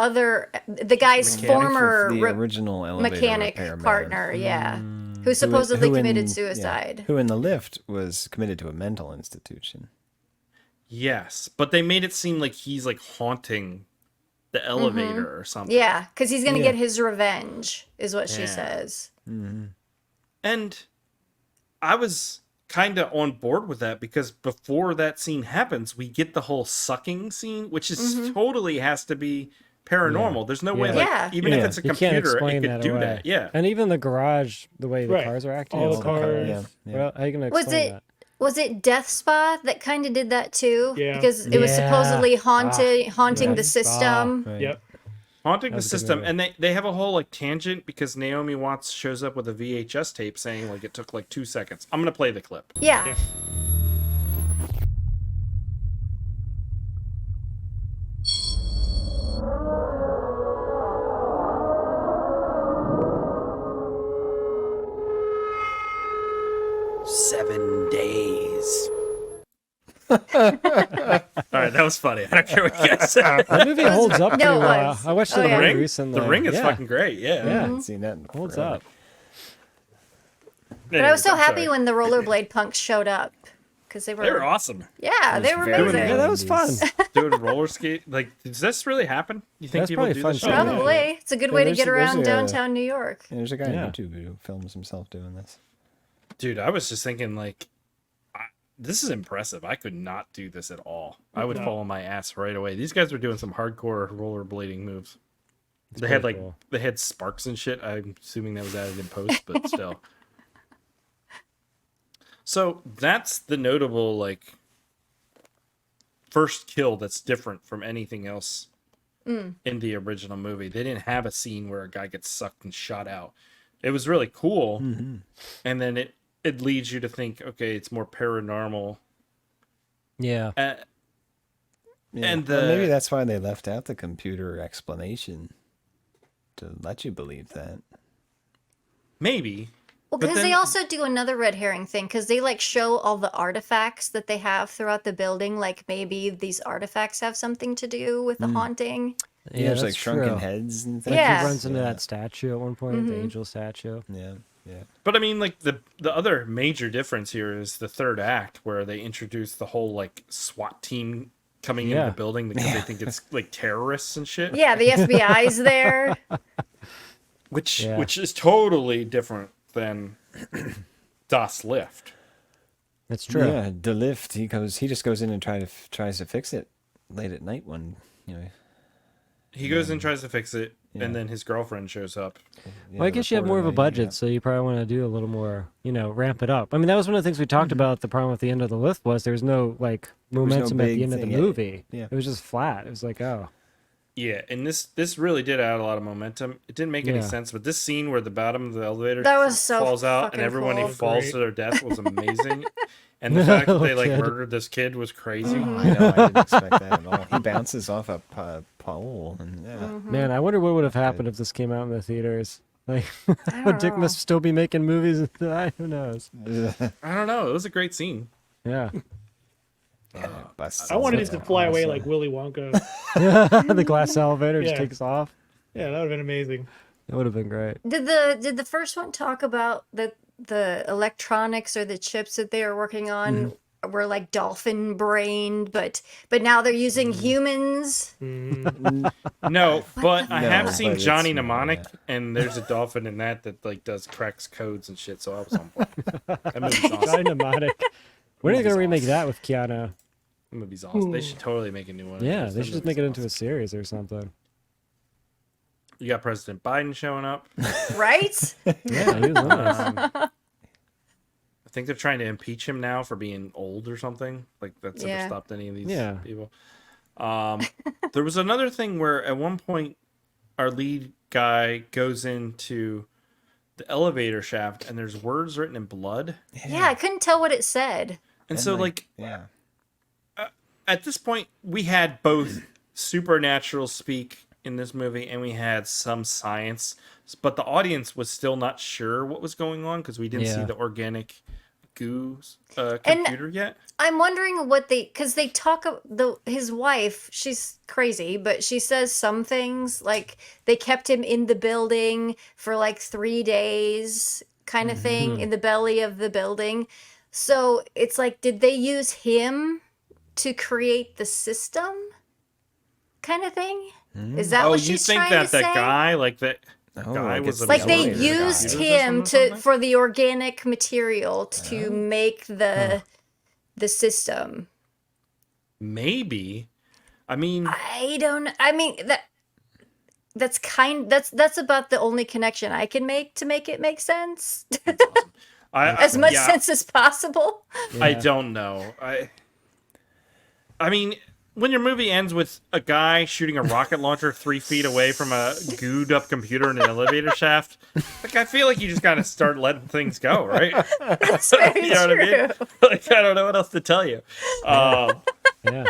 guy's Mechanic former the original elevator mechanic repairman. partner, yeah, who supposedly who in- committed yeah, suicide. who in the lift was committed to a mental institution. Yes, but they made it seem like he's like haunting the elevator or something. Yeah, because he's gonna Yeah. get his revenge, is what she Yeah. says. And I was kind of on board with that because before that scene happens, we get the whole sucking scene, which is totally has to be paranormal. There's no way, Yeah. like, Yeah. even if it's a You can't computer, it explain could that do away. that. Yeah. And even the garage, the way the Right. cars are acting. All it's the like, cars. Yeah. Well, how are you gonna Was explain it that? was it Death Spa that kind of did that too? Yeah. Because it was Yeah. supposedly haunting the Death Spa. system. Right. Yep. Haunting That the was a good system. movie. And they have a whole, like, tangent because Naomi Watts shows up with a VHS tape saying, like, it took, like, 2 seconds. I'm going to play the clip. Yeah. Yeah. All right, that was funny. I don't care what you guys say. That movie holds up pretty No, it well. was. I watched Oh, it yeah. again Ring? recently. The Ring is Yeah. fucking great. Yeah. Yeah. I haven't seen that in Holds forever. up. But I was so I'm happy sorry. when the rollerblade punks showed up because they They were awesome. Yeah, they were very amazing. Yeah, that was fun. Doing roller skate. Like, does this really happen? You think That's people probably do fun this? shit. shit? Probably. It's a good Yeah, way to there's- get there's around a- downtown New York. And there's a guy Yeah. on YouTube who films himself doing this. Dude, I was just thinking, like, this is impressive. I could not do this at all. I would No. fall on my ass right away. These guys were doing some hardcore rollerblading moves. They pretty had, like, cool. they had sparks and shit. I'm assuming that was added in post, but still. So that's the notable, like, first kill that's different from anything else in the original movie. They didn't have a scene where a guy gets sucked and shot out. It was really cool, and then it leads you to think, okay, it's more paranormal. Yeah. Yeah. And Well, the- maybe that's why they left out the computer explanation to let you believe that. Maybe. Well, But because they then- also do another red herring thing, because they like show all the artifacts that they have throughout the building. Like maybe these artifacts have something to do with the haunting. Yeah, There's like that's shrunken true. heads and Like things. Yeah. he runs into Yeah. that statue at one point, the angel statue. Yeah. Yeah. But I mean, like, the other major difference here is the third act, where they introduce the whole, like, SWAT team coming into Yeah. the building because they think it's, like, terrorists and shit. Yeah, the FBI's there. Which Yeah. which is totally different than Das Lift. That's true. Yeah, the lift. He just goes in and tries to fix it late at night when He goes and tries to fix it, and then his girlfriend shows up. Well, I guess you have more of a budget, so you probably want to do a little more, ramp it up. I mean, that was one of the things we talked about. The problem with the end of the lift was there was no like was no momentum at the big end of the thing. movie. Yeah. It was just flat. It was like, oh, Yeah, and this really did add a lot of momentum. It didn't make any Yeah. sense, but this scene where the bottom of the elevator That was so falls out and fucking everyone cool. who falls Great. to their death was amazing. And the fact that they like Kid. murdered this kid was crazy. I know, I didn't expect that at all. He bounces off a pole, and yeah. man, I wonder what would have happened if this came out in the theaters. Like, I would don't Dick know. must still be making movies? Who knows? I don't know. It was a great scene. Yeah, Busts I wanted it his to head. fly away like Willy Wonka. the glass elevator just Yeah. takes off. Yeah, that would have been amazing. It would have been great. Did the first one talk about the electronics or the chips that they were working on were like dolphin brained, but now they're using humans? No, but I No, have seen but it's Johnny not, Mnemonic, yeah. and there's a dolphin in that like does cracks codes and shit. So I was on board. That movie's awesome. Dynamite. When are they Movie's gonna remake awesome. that with Keanu? That movie's awesome. They should totally make a new one. Yeah, because they that should just movie's make it into a awesome. series or something. You got President Biden showing up. Right? Yeah, he was nice. I think they're trying to impeach him now for being old or something. Like that's never Yeah. stopped any of these Yeah. people. There was another thing where at one point our lead guy goes into the elevator shaft and there's words written in blood. Yeah, I couldn't tell what it said. And so like yeah. at this point we had both supernatural speak in this movie and we had some science, but the audience was still not sure what was going on because we didn't see Yeah. the organic goo computer yet. I'm wondering what because they talk his wife, she's crazy, but she says some things like they kept him in the building for like 3 days kind of thing in the belly of the building. So it's like, did they use him to create the system, kind of thing. Is that Oh, what you she's think trying that to that say? guy, like that Oh, guy like was it's a the Like they elevator guy. used Computers or him something or to something? for the organic material to make the system. Maybe. I mean, I don't. I mean that's about the only connection I can make to make it make sense. As much yeah, sense as possible. I Yeah. don't know. I mean, when your movie ends with a guy shooting a rocket launcher 3 feet away from a gooed up computer in an elevator shaft, like I feel like you just gotta start letting things go, right? That's very You know what I true. mean? Like I don't know what else to tell you. Yeah.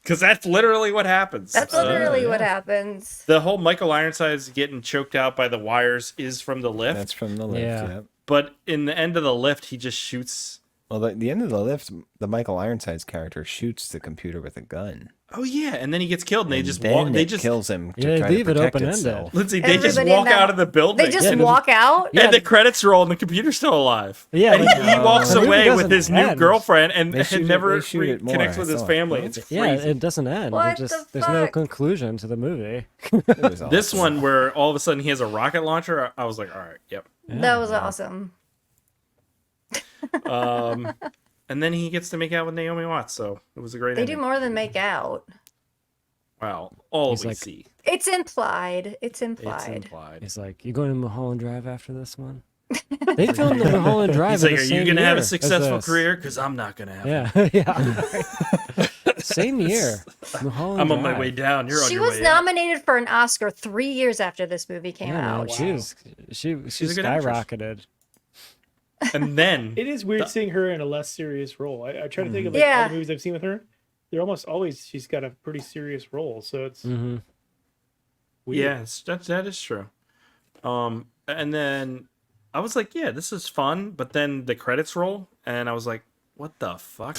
Because that's literally what happens. That's literally what happens. The whole Michael Ironsides getting choked out by the wires is from the lift. That's from the lift. Yeah. Yep. But in the end of the lift, he just shoots. Well, the end of the lift, the Michael Ironsides character shoots the computer with a gun. Oh yeah, and then he gets killed, and they And just then walk. They it just kills him to Yeah, try leave to it protect open-ended. itself. Lindsay. They just Everybody in walk that- out of the building. They just and, walk out. and the credits roll, and the computer's still alive. Yeah, and like, he walks the movie away with doesn't his new end. girlfriend, and They shoot it- never they shoot it more, connects I with his saw it. family. It's Yeah, crazy. it doesn't end. What It just the there's no fuck? conclusion to the movie. It was This awesome. one, where all of a sudden he has a rocket launcher, I was like, all right, yep. That was awesome. And then he gets to make out with Naomi Watts, so it was a great They ending. do more than make out. Wow, all He's we like- see. It's implied. It's It's implied. implied. He's like, "You going to Mulholland Drive after this one?" They filmed the Mulholland Drive. He's in like, the are you same gonna have year a as successful this." career? Because I'm not gonna have one. Yeah, yeah. Same year. Mulholland I'm on my Drive. way down. You're on She your was way up. nominated for an Oscar 3 years after this movie came Yeah, man, out. she She's a good actress. skyrocketed. And then It is weird seeing her in a less serious role. I try to think of like Yeah. all the movies I've seen with her. They're almost always she's got a pretty serious role, so it's Mm-hmm. weird. yes, that is true. And then I was like, yeah, this is fun. But then the credits roll, and I was like, what the fuck?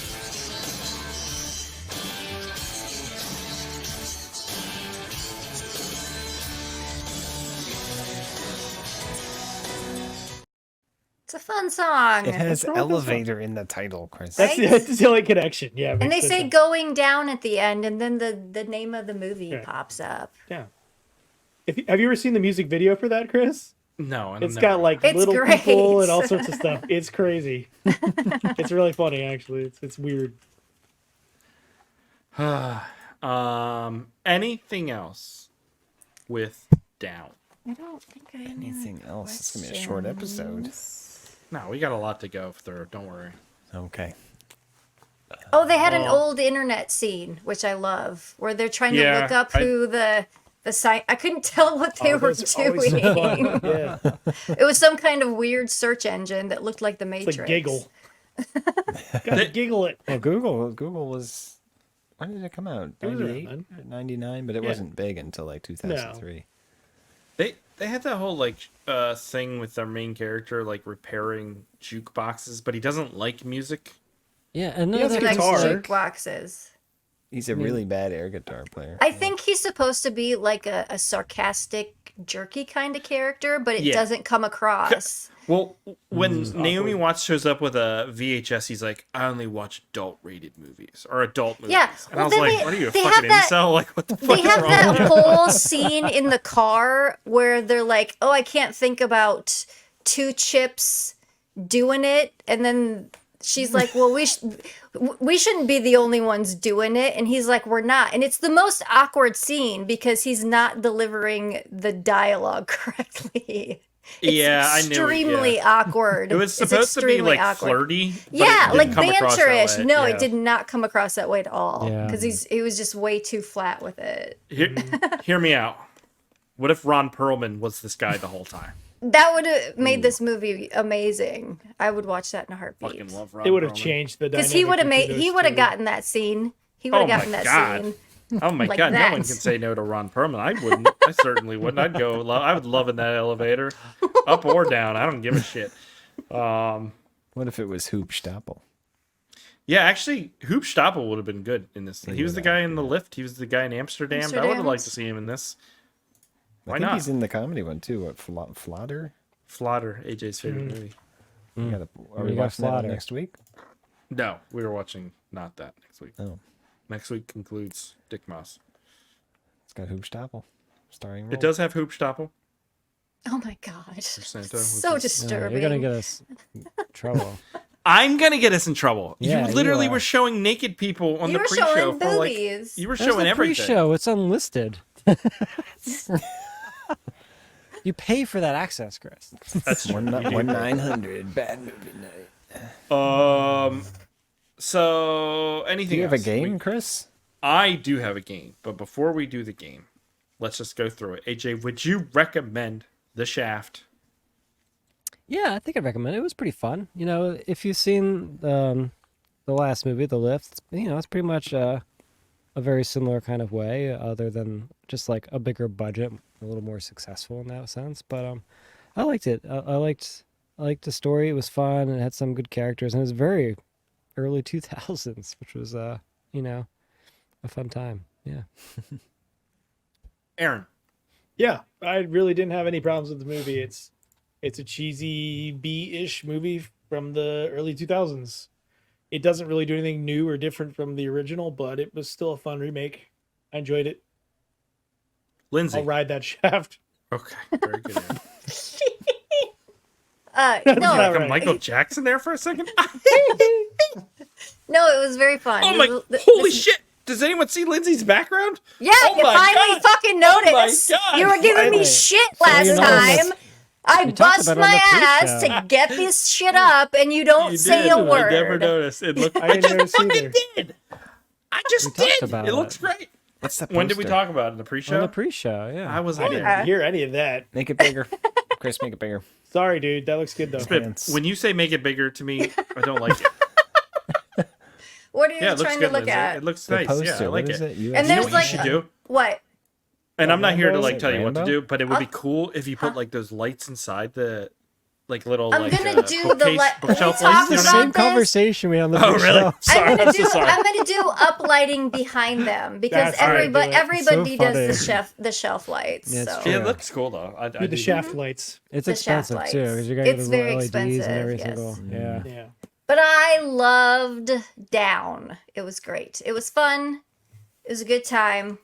It's a fun song. It has wrong with this elevator in the title, Chris. That's Right? that's the only connection. Yeah, And they makes say sense. going down at the end, and then the name of the movie Yeah. pops up. Yeah. Have you ever seen the music video for that, Chris? No, It's got like It's little great. people and all sorts of stuff. It's crazy. It's really funny, actually. It's weird. anything else with Down? I don't think I have Anything else? It's gonna be a short episode. No, we got a lot to go through. Don't worry. Okay. Oh, they had an old internet scene, which I love, where they're trying to Yeah, look up who the site. I couldn't tell what they Oh, were those are always so doing. fun. Yeah. It was some kind of weird search engine that looked like the It's Matrix. like giggle. Gotta giggle it. Well, Google was. When did it come out? It was around 98, then. 99, but it Yeah. wasn't big until like 2003. They had that whole like thing with their main character like repairing jukeboxes, but he doesn't like music. Yeah, and He has a that- Like guitar. jukeboxes. He's a really bad air guitar player. I think he's supposed to be like a sarcastic, jerky kind of character, but it Yeah. doesn't come across. Well, when Mm, Naomi Watts shows up with a VHS, he's like, "I only watch adult-rated movies or adult movies." Yeah, and well, I was then like, they- "What are you, a they have fucking that- incel? Like, what the fuck They is have wrong that with you?" whole scene in the car where they're like, "Oh, I can't think about two chips doing it," and then she's like, "Well, we shouldn't be the only ones doing it," and he's like, "We're not," and it's the most awkward scene because he's not delivering the dialogue correctly. It's Yeah, I knew it, extremely yeah. awkward. It was It's supposed to be extremely like awkward. flirty. but Yeah, it didn't like come across that banterish. way. No, Yeah. it did not come across that way at all. Yeah. Because he was just way too flat with it. Hear me out. What if Ron Perlman was this guy the whole time? That would have made this movie amazing. I would watch that in a heartbeat. Fucking love Ron. It would have Perlman. changed the Because dynamic. he would have between made. those He would have two. gotten that scene. He would Oh have my gotten that God. scene. Oh my Like god, no that. one can say no to Ron Perlman. I wouldn't. I certainly wouldn't. I'd go. I would love in that elevator, up or down. I don't give a shit. What if it was Hoop Staple? Yeah, actually, Hoop Stoppel would have been good in this. He was the guy in the lift. He was the guy in Amsterdam. I would have liked to see him in this. Why I think not? he's in the comedy one too. What, Fodder? Flodder, AJ's favorite movie. Are we You got watching that Fodder. next week? No, we were watching not that next week. Oh, Next week concludes Dick Maas. it's got Hoopstapel starring. It does have Hoopstapel. Oh my god. Santa, So which is- disturbing. You're gonna get us in trouble. I'm gonna get us in trouble. Yeah, you you literally are. were showing naked people on You the were pre-show showing for like boobies. you were There's showing the everything. pre-show. It's unlisted. You pay for that access, Chris. That's true. 1-900 bad movie night. So anything Do you have a else? game, Chris? I do have a game, but before we do the game, let's just go through it. AJ, would you recommend The Shaft? Yeah, I think I'd recommend it. It was pretty fun. You know, if you've seen the last movie, The Lift, it's pretty much a very similar kind of way, other than just like a bigger budget, a little more successful in that sense. But I liked it. I liked the story. It was fun and it had some good characters, and it was very early 2000s, which was a fun time. Yeah. Aaron. Yeah, I really didn't have any problems with the movie. It's a cheesy B-ish movie from the early 2000s. It doesn't really do anything new or different from the original, but it was still a fun remake. I enjoyed it. Lindsay. I'll ride that shaft. Okay, very good. Aaron. Not No, Like a right. Michael Jackson there for a second. no, it was very fun. Oh my! Holy shit! Does anyone see Lindsay's background? Yeah, Oh you my finally God. fucking Oh my noticed. God. You were giving me Finally. shit So last you know time. this- I We talked bust about it on my the ass pre-show. to get this shit up, and you don't You say did. a I word. never noticed. It looked. I I didn't just notice fucking either. did. I just We talked did. about It looks it. great. What's the When did we poster? talk about it? In the On pre-show? the pre-show, yeah. I was I on didn't it. hear any of that. Make it bigger. Chris, make it bigger. Sorry, dude. That looks good, though. Spit, Pants. when you say make it bigger to me, I don't like it. What are you Yeah, it looks trying good, to look Lindsay. at? It looks The nice. poster. Yeah, I like what is it. it? You And You know there's what like you should do? what? And I'm not here to Rambo? like tell you what to Rambo? do, but it would be cool if you put like those lights inside the like little I'm like gonna do the bookcase, light- we bookshelf talked lights. the You know what I about same mean? this? conversation we had on the Oh, pre-show. really? Sorry, I'm gonna do. sorry. I'm gonna do uplighting behind them because That's how I do it. everybody So does funny. the shelf lights. Yeah, it's so. true. Yeah, it looks cool though. I Do the do. shaft lights. It's The shaft expensive too, lights. because you gotta get It's the very little LEDs and every expensive, single. Yeah. Yeah. But I loved Down. It was great. It was fun. It was a good time.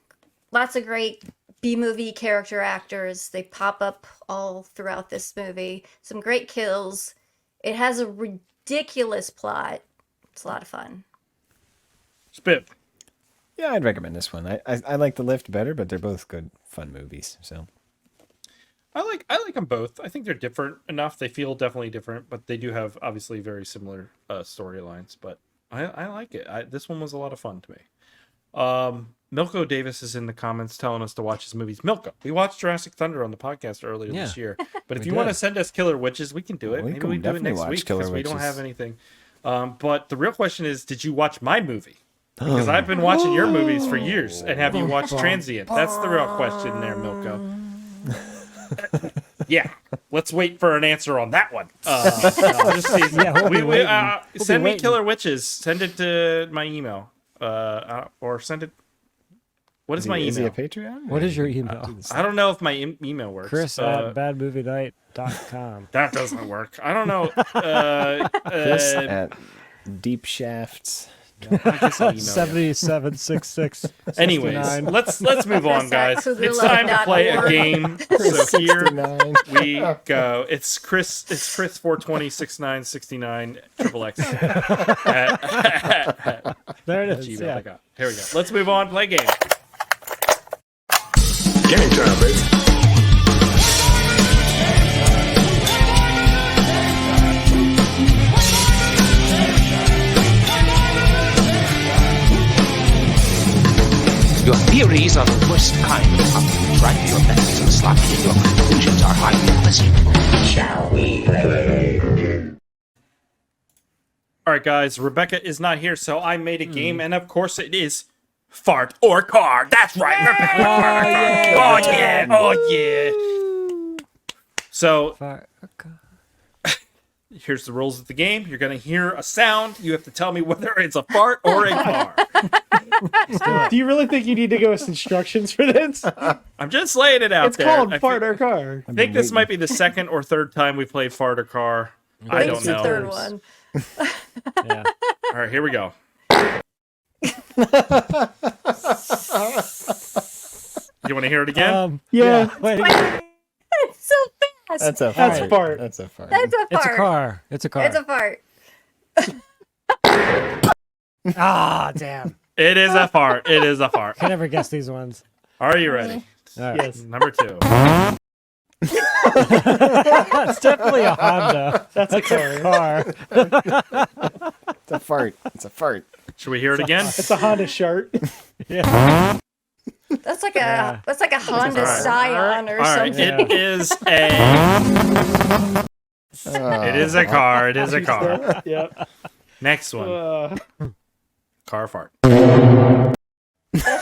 Lots of great B-movie character actors. They pop up all throughout this movie. Some great kills. It has a ridiculous plot. It's a lot of fun. Spit. Yeah, I'd recommend this one. I like The Lift better, but they're both good, fun movies. So I like them both. I think they're different enough. They feel definitely different, but they do have obviously very similar storylines. But I like it. This one was a lot of fun to me. Milko Davis is in the comments telling us to watch his movies. Milko, we watched Jurassic Thunder on the podcast earlier Yeah. this year. But if We you want to did. send us Killer Witches, we can do it. We Maybe can we do it definitely next watch week Killer because we don't Witches. have anything. But the real question is, did you watch my movie? Because I've been watching your movies for years. And have you watched Transient? That's the real question there, Milko. Yeah, let's wait for an answer on that one. Just see. Yeah, we'll be waiting. We'll be Send me waiting. Killer Witches. Send it to my email, or send it. What is my Is he email? a Patreon? What is your email? I don't know if my email works. Chris at badmovienight.com. That doesn't work. I don't know. Chris at Deep Shafts. I guess I'll email you. 7766. Anyways, 69. let's move on, Chris at guys. It's time to play a cougarlove.org. game. So here 69. we go. It's Chris 420 69 69 XXX at There it is. Yeah. gmail.com. Here we go. Let's move on. Play game. Game time, baby. Your theories are the worst kind of problems, right? Your methods are sloppy and your conclusions are highly unquestionable. Shall we play? All right, guys. Rebecca is not here, so I made a game, and of course it is Fart or Car. That's right, Rebecca. Fart or Car. Oh yeah. So here's the rules of the game. You're gonna hear a sound. You have to tell me whether it's a fart or a car. Do you really think you need to give us instructions for this? I'm just laying it out It's there. called I Fart or Car. I think this might be the second or third time we played Fart or Car. I think don't it's the know. third one. Yeah. All right, here we go. You want to hear it again? Yeah. Wait, It's so fast. That's a That's fart. fart. That's a fart. That's a it's a fart. car. It's a car. It's a fart. Ah, damn. It is a fart. It is a fart. Can never guess these ones. Are you ready? All right. Yes. Number 2. It's definitely a Honda. That's a car. Car. It's a fart. It's a fart. Should we hear it again? It's a Honda Shart. Yeah. That's like a Honda Alright. Scion or All right, something. it is a. It is a car. It is a car. Yep. Next one. Car fart. That's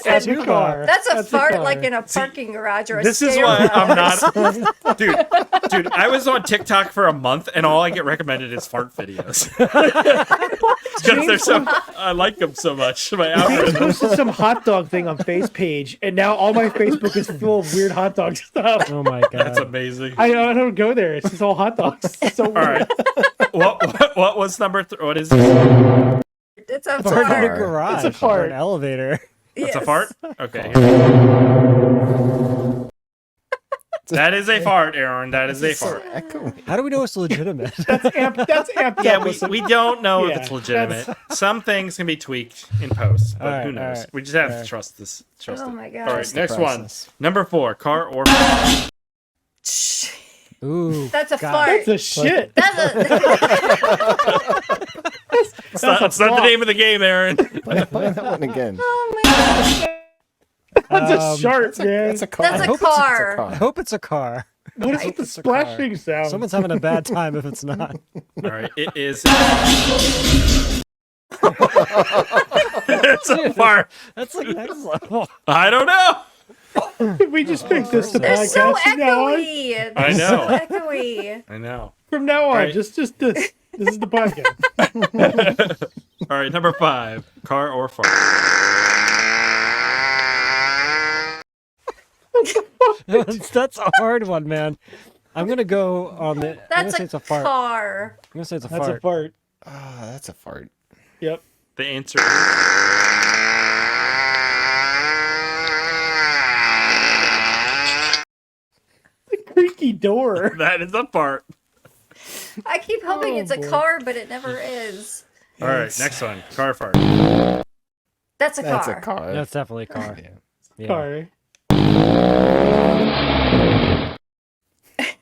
That's a a car. That's a That's a fart car. like in a parking garage or a This is stairwell. why I'm not, dude. I was on TikTok for a month, and all I get recommended is fart videos because they're so. I like them so much. My I algorithm. posted some hot dog thing on Face page, and now all my Facebook is full of weird hot dog stuff. Oh my god. That's amazing. I don't go there. It's just all hot dogs. It's so All weird. right. What was number 3? What is it? It's a Fart in a fart. garage. It's a fart. Or an elevator. It's a Yes. fart? Okay. That is a fart, Aaron. That is a fart. Echoing. How do we know it's legitimate? That's amped Yeah, up. with some- we don't know if Yeah, it's legitimate. Some things can be tweaked in post, but All right, who knows? all right, We just have all to right. trust this. Trust Oh it. my god. All right, the next one. process. Number 4, car or Ooh. That's a God. fart. That's a shit. That's a. It's not the name of the game, Aaron. Play that one again. Oh my god. That's a shart, man. That's a car. That's a I hope it's car. I hope it's a car. What is with the It's a car. splashing sound? Someone's having a bad time if it's not. All right, it is. It's a fart. That's like next level. I don't know. we just make this the They're so podcast from now on. echoey. I They're know. So echoey. I know. From now on, Right. just this. This is the podcast. All right, number 5, car or fart. That's a hard one, man. I'm gonna go on the. I'm gonna That's say it's a a fart. car. I'm gonna say it's a That's fart. a fart. Ah, that's a fart. Yep. The answer is. The creaky door. That is a fart. I keep hoping Oh, it's a boy. car, but it never is. All right, next one, car fart. That's a That's car. a car. That's definitely a car. Yeah. Yeah. Car.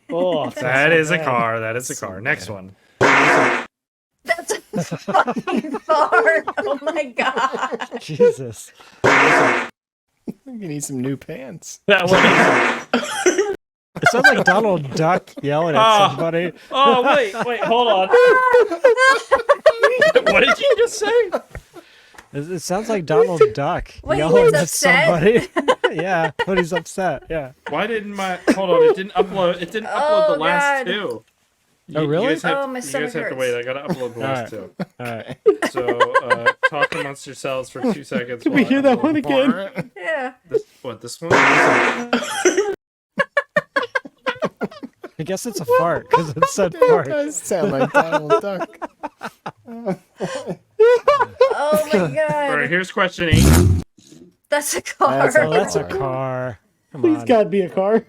Oh, That is a bad. car. That is a car. Next one. That's a fucking fart. Oh my god. Jesus. You need some new pants. That one. It sounds like Donald Duck yelling at Oh. somebody. Oh wait, hold on. What did you just say? It sounds like Donald Duck When he yelling gets at upset? somebody. Yeah, when he's upset. Yeah. Why didn't my hold on? It didn't upload. It didn't upload the last God. 2. Oh, really? You guys have, Oh, my you guys stomach have to hurts. wait. I gotta upload the last 2. All right. So talk amongst yourselves for 2 seconds. Did we while I hear that upload one the again? part. Yeah. This one? I guess it's a fart because it said It fart. does sound like Donald Duck. Oh my All right, god. here's question 8. That's a car. That's a- Oh, that's a car. Come Please on. God be a car.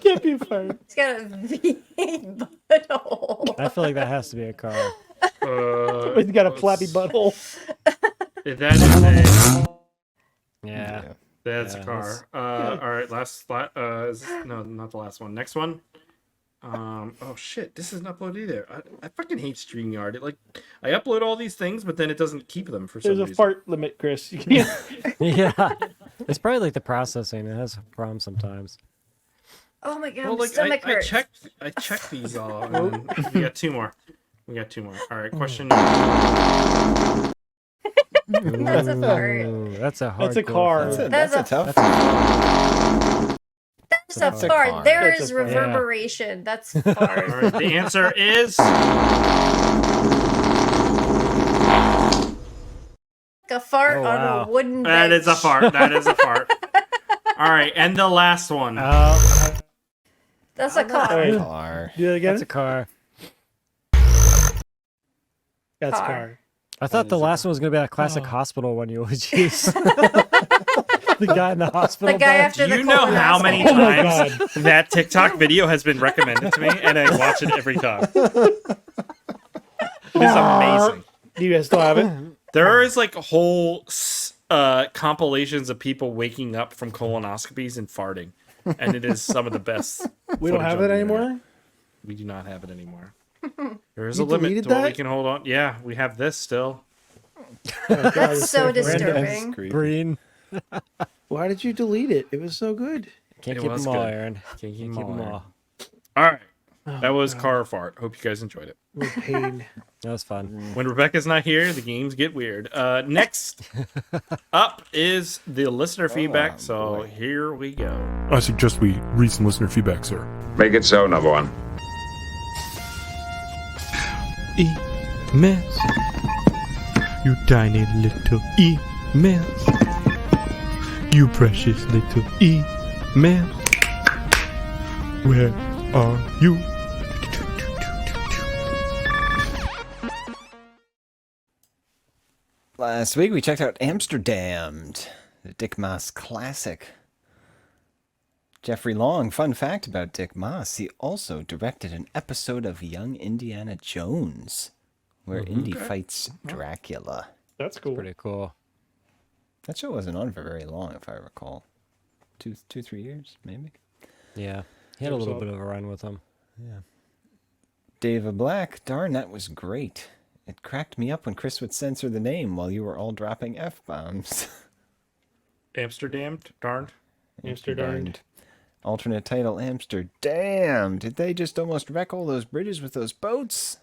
Can't be a fart. It's got a V8 butthole. I feel like that has to be a car. He's got a flappy butthole. That is a. Yeah. That's Yeah, a car. All right, no, not the last one. Next one. Oh shit, this isn't uploaded either. I fucking hate StreamYard. I upload all these things, but then it doesn't keep them for some There's a reason. fart limit, Chris. You can't. Yeah. It's probably like the processing. It has problems sometimes. Oh my god. Well, My like stomach I hurts. checked these all. And then we got 2 more. All right, question. That's a fart. Ooh, that's a hard. That's a car. That's a That's tough. That's a That's a fart. car. There That's is a fart. reverberation. That's All fart. right, the answer is. Like a fart Oh, on wow. a wooden bench. That is a fart. That is a fart. All right, and the last one. Oh, That's a car. Alright. Car. Do that again. that's a car. That's Car. car. I thought the last one was going to be that classic hospital one you always use. The guy in the hospital. The guy bed. after Do the you know how colonoscopy. many Oh my times God. that TikTok video has been recommended to me, and I watch it every time? It is amazing. Do you guys still have it? There is like whole compilations of people waking up from colonoscopies and farting, and it is some of the best. We don't footage have on it the anymore? internet. We do not have it anymore. There is You a limit deleted to what we that? can hold on. Yeah, we have this still. That's so That's disturbing. creepy. Green. Why did you delete it? It was so good. Can't It keep was them all, good. Aaron. Can't keep Can't them keep them all. all. All right, Oh, that was God. car fart. Hope you guys enjoyed it. What pain. That was fun. When Rebecca's not here, the games get weird. Next up is the listener feedback. So boy. here we go. I suggest we read some listener feedback, sir. Make it so, number one. Emails. You tiny little emails. You precious little emails. Where are you? Last week we checked out Amsterdam, the Dick Maas classic. Jeffrey Long, fun fact about Dick Maas, he also directed an episode of Young Indiana Jones, where Indy fights Dracula. That's cool. Pretty cool. That show wasn't on for very long, if I recall. 3 years, maybe? Yeah. He had a little bit of a run with them. David Black, darn, that was great. It cracked me up when Chris would censor the name while you were all dropping F-bombs. Amsterdam, darned. Amsterdam. Alternate title, Amsterdam. Did they just almost wreck all those bridges with those boats?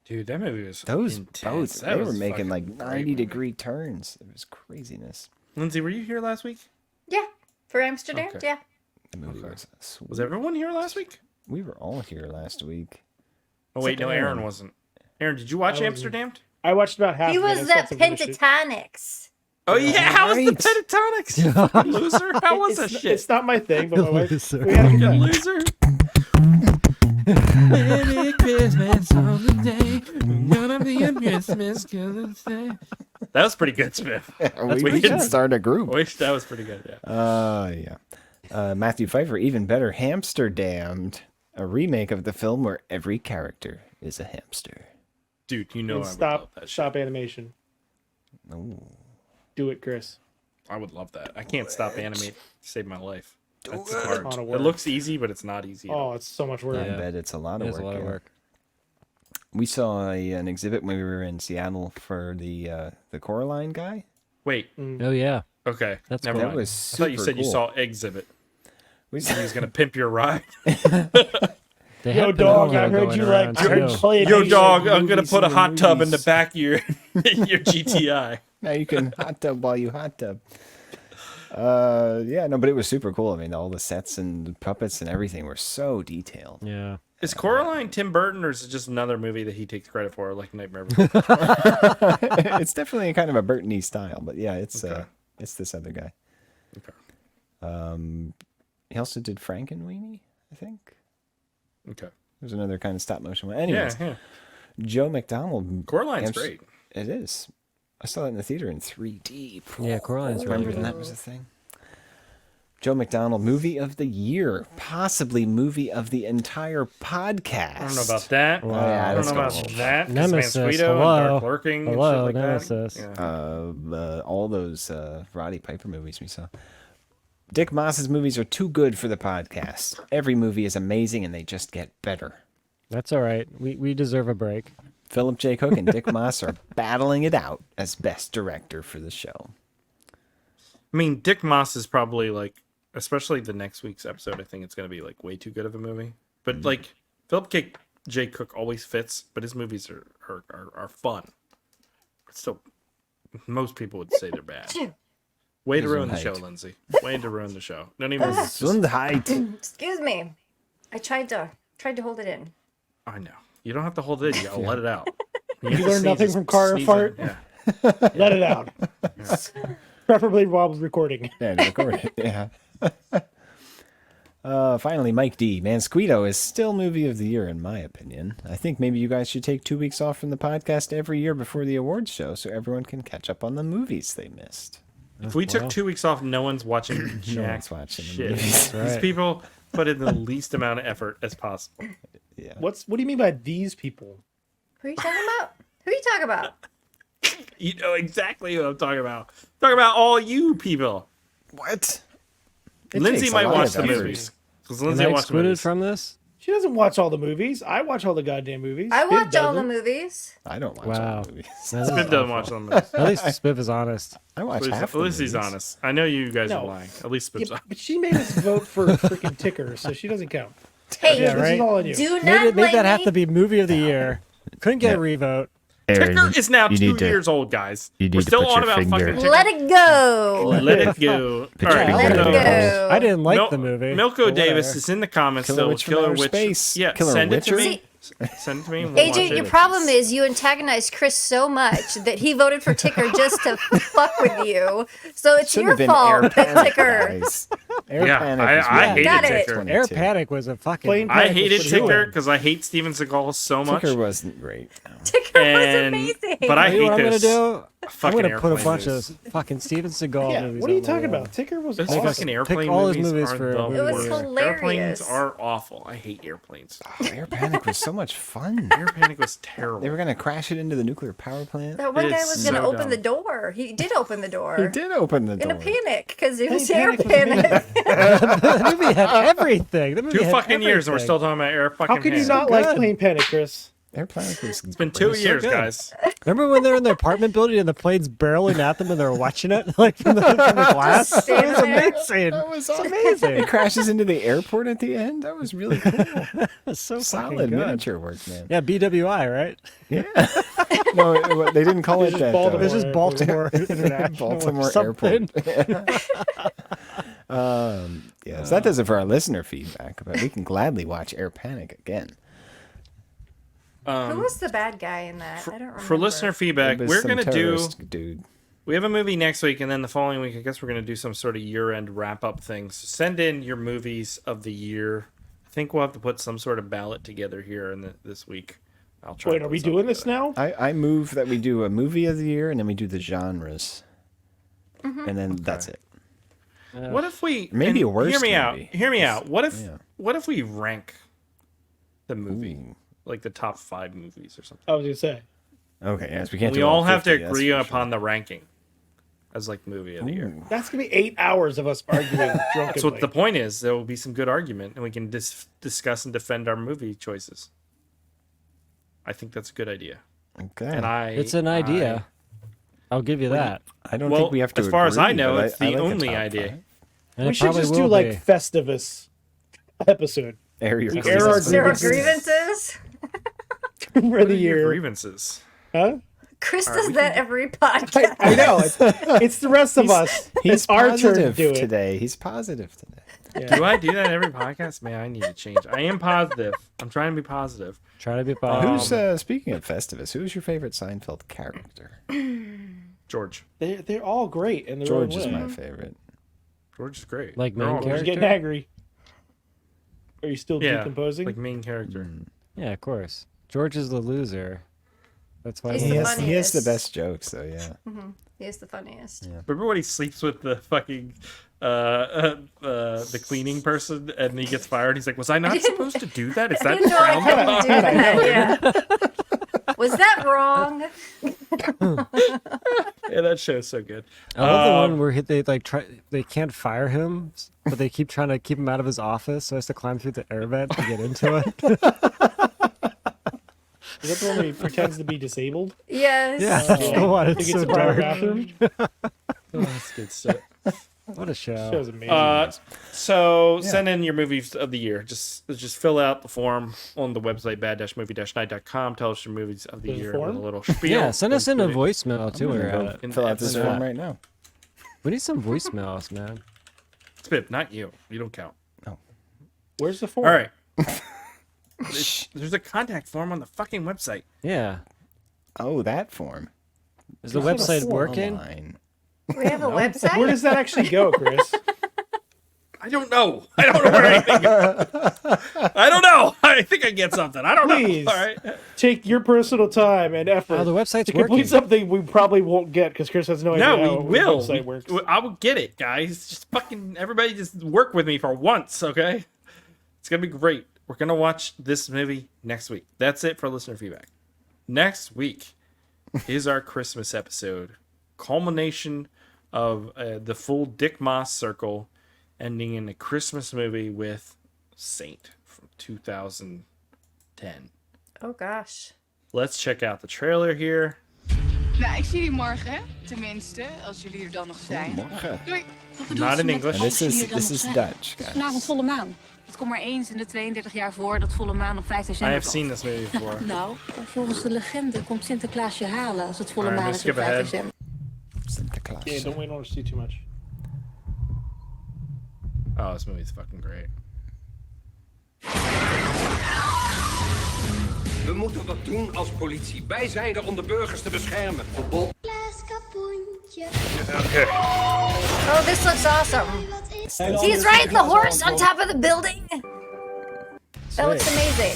Dude, that movie was Those intense. boats, That they was were making fucking like great 90-degree turns. It was craziness. Lindsay, were you here last week? Yeah, for Amsterdam. Okay. Yeah. The movie was sweet. Was everyone here last week? We were all here last week. Oh wait, Except no, Aaron Aaron. wasn't. Aaron, did you watch I wasn't. Amsterdam? I watched about half He of it. was I saw at some good shit. Pentatonics. Oh yeah, how was the Right. pentatonics? You fucking loser. How was that It's, shit? it's not my thing, but my wife. Loser. We had a good Fucking time. loser. Merry Christmas on the day. Gonna be a Christmas 'cause it's day. That was pretty good, Smith. we pretty should good. start a group. Wish that was pretty good. Yeah. Yeah. Matthew Pfeiffer, even better, Hamsterdammed, a remake of the film where every character is a hamster. Dude, you know I And would love stop that shit. stop animation. Ooh. Do it, Chris. I would love that. I can't stop animate to save my life. That's hard. Lot of It work. looks easy, but it's not easy. at all. Oh, it's so much work. I bet it's a lot It of is work. a lot of yeah. work. We saw an exhibit when we were in Seattle for the Coraline guy. Wait. Oh, yeah. Okay. That's never cool. That mind. was I thought you super said you cool. saw Exhibit. We He was gonna pimp your ride. They Yo, have dog, Pinocchio I heard going you around, like too. playing Yo, Asian dog, I'm gonna movies put a in hot tub in the movies. back of your GTI. Now you can hot tub while you hot tub. Yeah, no, but it was super cool. I mean, all the sets and the puppets and everything were so detailed. Yeah. Is Coraline Tim Burton, or is it just another movie that he takes credit for, like Nightmare Before? It's definitely kind of a Burton-y style, but yeah, it's this other guy. Okay. He also did Frankenweenie, I think. Okay. There's another kind of stop motion one. Yeah, Anyways, yeah. Joe McDonald. Coraline's great. It is. I saw that in the theater in 3D. Yeah, Coraline's really Remember when good. that was a thing? Joe McDonald, movie of the year, possibly movie of the entire podcast. I don't know about that. Wow. I don't let's know go. about that. 'cause Nemesis, Mansquito and hello. Dark Lurking and Hello, shit like Nemesis. that. Yeah. All those Roddy Piper movies we saw. Dick Maas's movies are too good for the podcast. Every movie is amazing, and they just get better. That's all right. We deserve a break. Philip J. Cook and Dick Maas are battling it out as best director for the show. I mean, Dick Maas is probably like, especially the next week's episode, I think it's going to be like way too good of a movie. But like, Philip J. Cook always fits, but his movies are fun. But still, most people would say they're bad. Way to ruin the show, Gesundheit. Lindsay. Way to ruin the show. Don't even. Gesundheit. Excuse me. I tried to hold it in. I know. You don't have to hold it in. You gotta let it out. You learn nothing from car Sneeze fart? in. Yeah. Let it out. Preferably while recording. Yeah, to record it. Yeah. Finally, Mike D. Mansquito is still movie of the year, in my opinion. I think maybe you guys should take 2 weeks off from the podcast every year before the awards show so everyone can catch up on the movies they missed. If we took 2 weeks off, no one's watching jack one's watching the shit. movies. These people put in the least amount of effort as possible. Yeah. What do you mean by these people? Who are you talking about? Who are you talking about? You know exactly what I'm talking about. Talking about all you people. What? Lindsay takes a might lot watch of the effort. movies. Because Am Lindsay I watched the excluded movies. from this? She doesn't watch all the movies. I watch all the goddamn movies. I Spiv watch all the doesn't. movies. I don't watch Wow. all the movies. That is Spiv doesn't awful. watch the movies. At least Spiv is honest. I watch half At least the he's movies. honest. I know you guys No. are lying. At least Spiv's Yeah, honest. but she made us vote for freaking Ticker, so she doesn't count. Hey, Yeah, This right? is all on you. do not Made blame that have me. to be movie of the year. Couldn't get a revote. Ticker is now 2 years old, guys. We're still on about fucking Ticker. Let it go. Let it go. All right. Let it so- go. I didn't like the movie. Milko but Davis whatever. is in the comments Killer still. Witch from Outer Space. Yeah, Killer send it to Witcher? me. Send it to me. And we'll watch AJ, it. your problem is you antagonized Chris so much that he voted for Ticker just to fuck with you. So it's Shouldn't your have been fault Air that Panic, Ticker. guys. Air Yeah, Panic I was hated Got it. Ticker. Air Panic was a fucking. Plain I Panic was hated pretty Ticker good. because I hate Steven Seagal so much. Ticker wasn't great. Ticker was And- amazing. but I You know hate what I'm gonna this. do? I'm Fucking gonna put a airplane bunch movies. of fucking Steven Seagal Yeah, movies. what are you on the talking wall. about? Ticker was Those awesome. fucking airplane Pick all his movies movies are for the movie It was worst. hilarious. Airplanes are awful. I hate airplanes. Oh, Air Panic was so much fun. Air Panic was terrible. They were gonna crash it into the nuclear power plant. That one guy It's was going to so open dumb. the door. He did open the door. He did open the In door. a panic because it was Plain air Panic was amazing. panic. The movie had everything. The movie 2 had fucking years and we're everything. still talking about air fucking How could you Panic. not like good. Plain Panic, Chris? Air Panic was. It's been 2 years, good. guys. Remember when they're in the apartment building and the plane's barreling at them and they're watching it like from the glass? It standing was there. amazing. That was It's awesome. amazing. It crashes into the airport at the end. That was really cool. It's so Solid fucking good. miniature work, man. Yeah, BWI, right? Yeah. No, they didn't call it just that. Baltimore. though. It's just Baltimore International. or Baltimore something. Airport. Yeah, so that does it for our listener feedback. But we can gladly watch Air Panic again. Who was the bad guy in that? I don't remember. For listener feedback, It was we're some gonna do. terrorist dude. We have a movie next week, and then the following week, I guess we're gonna do some sort of year-end wrap-up thing. So send in your movies of the year. I think we'll have to put some sort of ballot together here in this week. I'll try. Wait, to are put we something doing this together. now? I move that we do a movie of the year and then we do the genres. And then that's it. What if we Maybe and a worst Hear me out. movie. Hear me out. What if Yeah. what if we rank the movie Ooh. like the top 5 movies or something? I was gonna say. Okay, yes, we can't We do all have to 50, that's agree for upon the ranking as like movie of the year. Ooh. That's gonna be 8 hours of us arguing drunkenly. That's what the point is. There will be some good argument, and we can discuss and defend our movie choices. I think that's a good idea. Okay. And It's an idea. I'll give you that. I don't Well, think we have to as far as I agree, know, but it's I the like only top idea. 5. And We it should probably just will do like be. Festivus episode. Air your We grievances. air our There are grievances. grievances. For What the are your year. grievances? Huh? Chris does that every podcast. I know. It's the rest of us. He's It's our turn to positive do it. today. He's positive today. Do I do that every podcast? Man, I need to change. I am positive. I'm trying to be positive. Try to be positive. Who's speaking of Festivus? Who's your favorite Seinfeld character? George. They're all great in their George own is way. my favorite. George is great. Like They're main all- George character? getting angry. Are you still Yeah, decomposing? like main character. Yeah, of course. George is the loser. That's why. He's He the has the funniest. best jokes, though. Yeah. He is the funniest. Remember when he sleeps with the fucking the cleaning person, and he gets fired? He's like, "Was I not supposed to do that? Is I that didn't know I frowned couldn't upon?" do that. Yeah. Was that wrong? Yeah, that show's so good. I love the one where they like try. They can't fire him, but they keep trying to keep him out of his office, so he has to climb through the air vent to get into it. Is that the one where he pretends to be disabled? Yes. Yeah, that's the one. He It's gets so a private dark. bathroom. Oh, that's good stuff. What a show! Show's amazing. So send in your movies of the year. Just fill out the form on the website bad-movie-night.com. Tell us your movies of the There's a year form? with a little spiel. Yeah, send us in a including- voicemail too. We're at it. in Fill out this episode. form right now. We need some voicemails, man. Spib, not you. You don't count. Where's the form? All right. There's a contact form on the fucking website. Yeah, Oh, that form. is the There's not a website form working? Online. We have a website. Where does that actually go, Chris? I don't know. I don't know where anything goes. I don't know. I think I get something. I don't Please. know. All right. Take your personal time and effort Oh, the website's to complete working. something we probably won't get because Chris has no idea No, how we will. the website works. I will get it, guys. Just fucking everybody just work with me for once, okay? It's going to be great. We're going to watch this movie next week. That's it for listener feedback. Next week is our Christmas episode. Culmination of the full Dick Maas circle, ending in a Christmas movie with Saint from 2010. Oh gosh. Let's check out the trailer here. Nou, ik zie jullie morgen, hè? Tenminste, als jullie er dan nog zijn. Morgen. Doei. Not in English. And this is Dutch, guys. Vanavond volle maan. Het komt maar eens in de 32 jaar voor dat volle maan op 5 I december have seen this movie before. Nou, volgens de legende komt Sinterklaas je halen als het volle Alright, maan let's is op skip 5 ahead. december. Sinterklaas. Yeah, don't wait on to see too much. Oh, this movie's fucking great. We moeten wat doen als politie. Wij zijn er om de burgers te beschermen. Verbod. Okay. Oh, this looks awesome. He's riding the horse on top of the building. That looks amazing.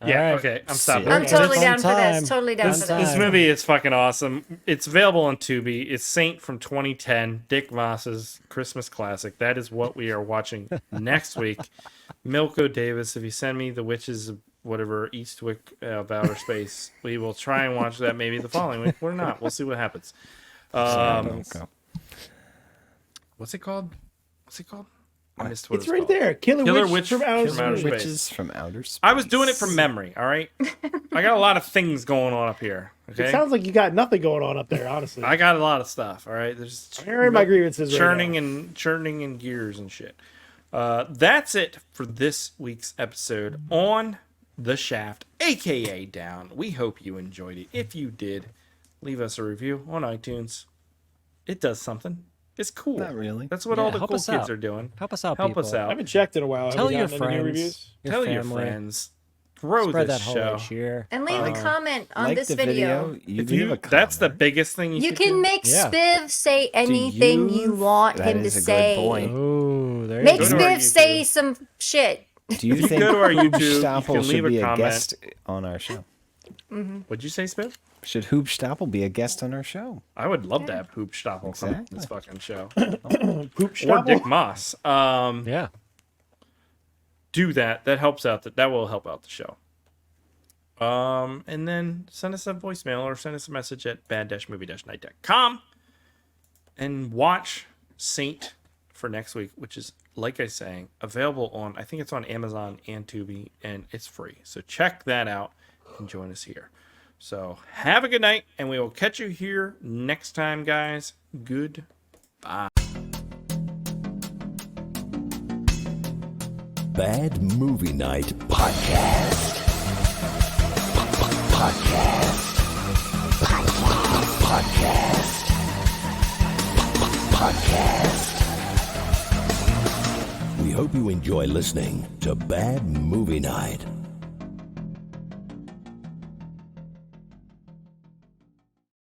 Yeah, Alright. okay, I'm stopping. I'm totally Fun down for time. this. Totally down This, for this. this movie is fucking awesome. It's available on Tubi. It's Saint from 2010, Dick Maas's Christmas classic. That is what we are watching next week. Milko Davis, if you send me The Witches of whatever, Eastwick of Outer Space, we will try and watch that maybe the following week. We're not. We'll see what happens. What's it called? What's it called? I missed what It's it's right called. there. Killer Witch from Outer Space. Witches from Outer Space. I was doing it from memory, all right? I got a lot of things going on up here, okay? It sounds like you got nothing going on up there, honestly. I got a lot of stuff, all right? There's Airing my grievances right churning now. and churning and gears and shit. That's it for this week's episode on The Shaft, aka Down. We hope you enjoyed it. If you did, leave us a review on iTunes. It does something. It's cool. Not really. That's what Yeah, all the help cool us kids out. are doing. Help us out, Help people. us I out. haven't checked in a while. Have Tell we your gotten any new friends. reviews? Tell your family. friends. Grow Spread this that whole show. cheer. And leave a comment on Like this the video. You If leave you, a that's the comment. biggest thing you You could can do. make Yeah. Spiv say anything you want That him to is a good say. point. Oh, there Make you Go go. to our Spiv say YouTube. some shit. Do you If you think go to our YouTube, you Stoppel can leave should a be a comment. guest on our show? What'd you say, Spiv? Should Hoop Stoppel be a guest on our show? I would love to have Hoop Stoppel come on Exactly. this fucking show. Poop Or Stoppel? Dick Maas. Yeah. Do that. That helps out. That will help out the show. And then send us a voicemail or send us a message at bad-movie-night.com and watch Saint for next week, which is, like I say, available on, I think it's on Amazon and Tubi, and it's free. So check that out and join us here. So have a good night, and we will catch you here next time, guys. Goodbye. Bad Movie Night Podcast. Podcast. We hope you enjoy listening to Bad Movie Night.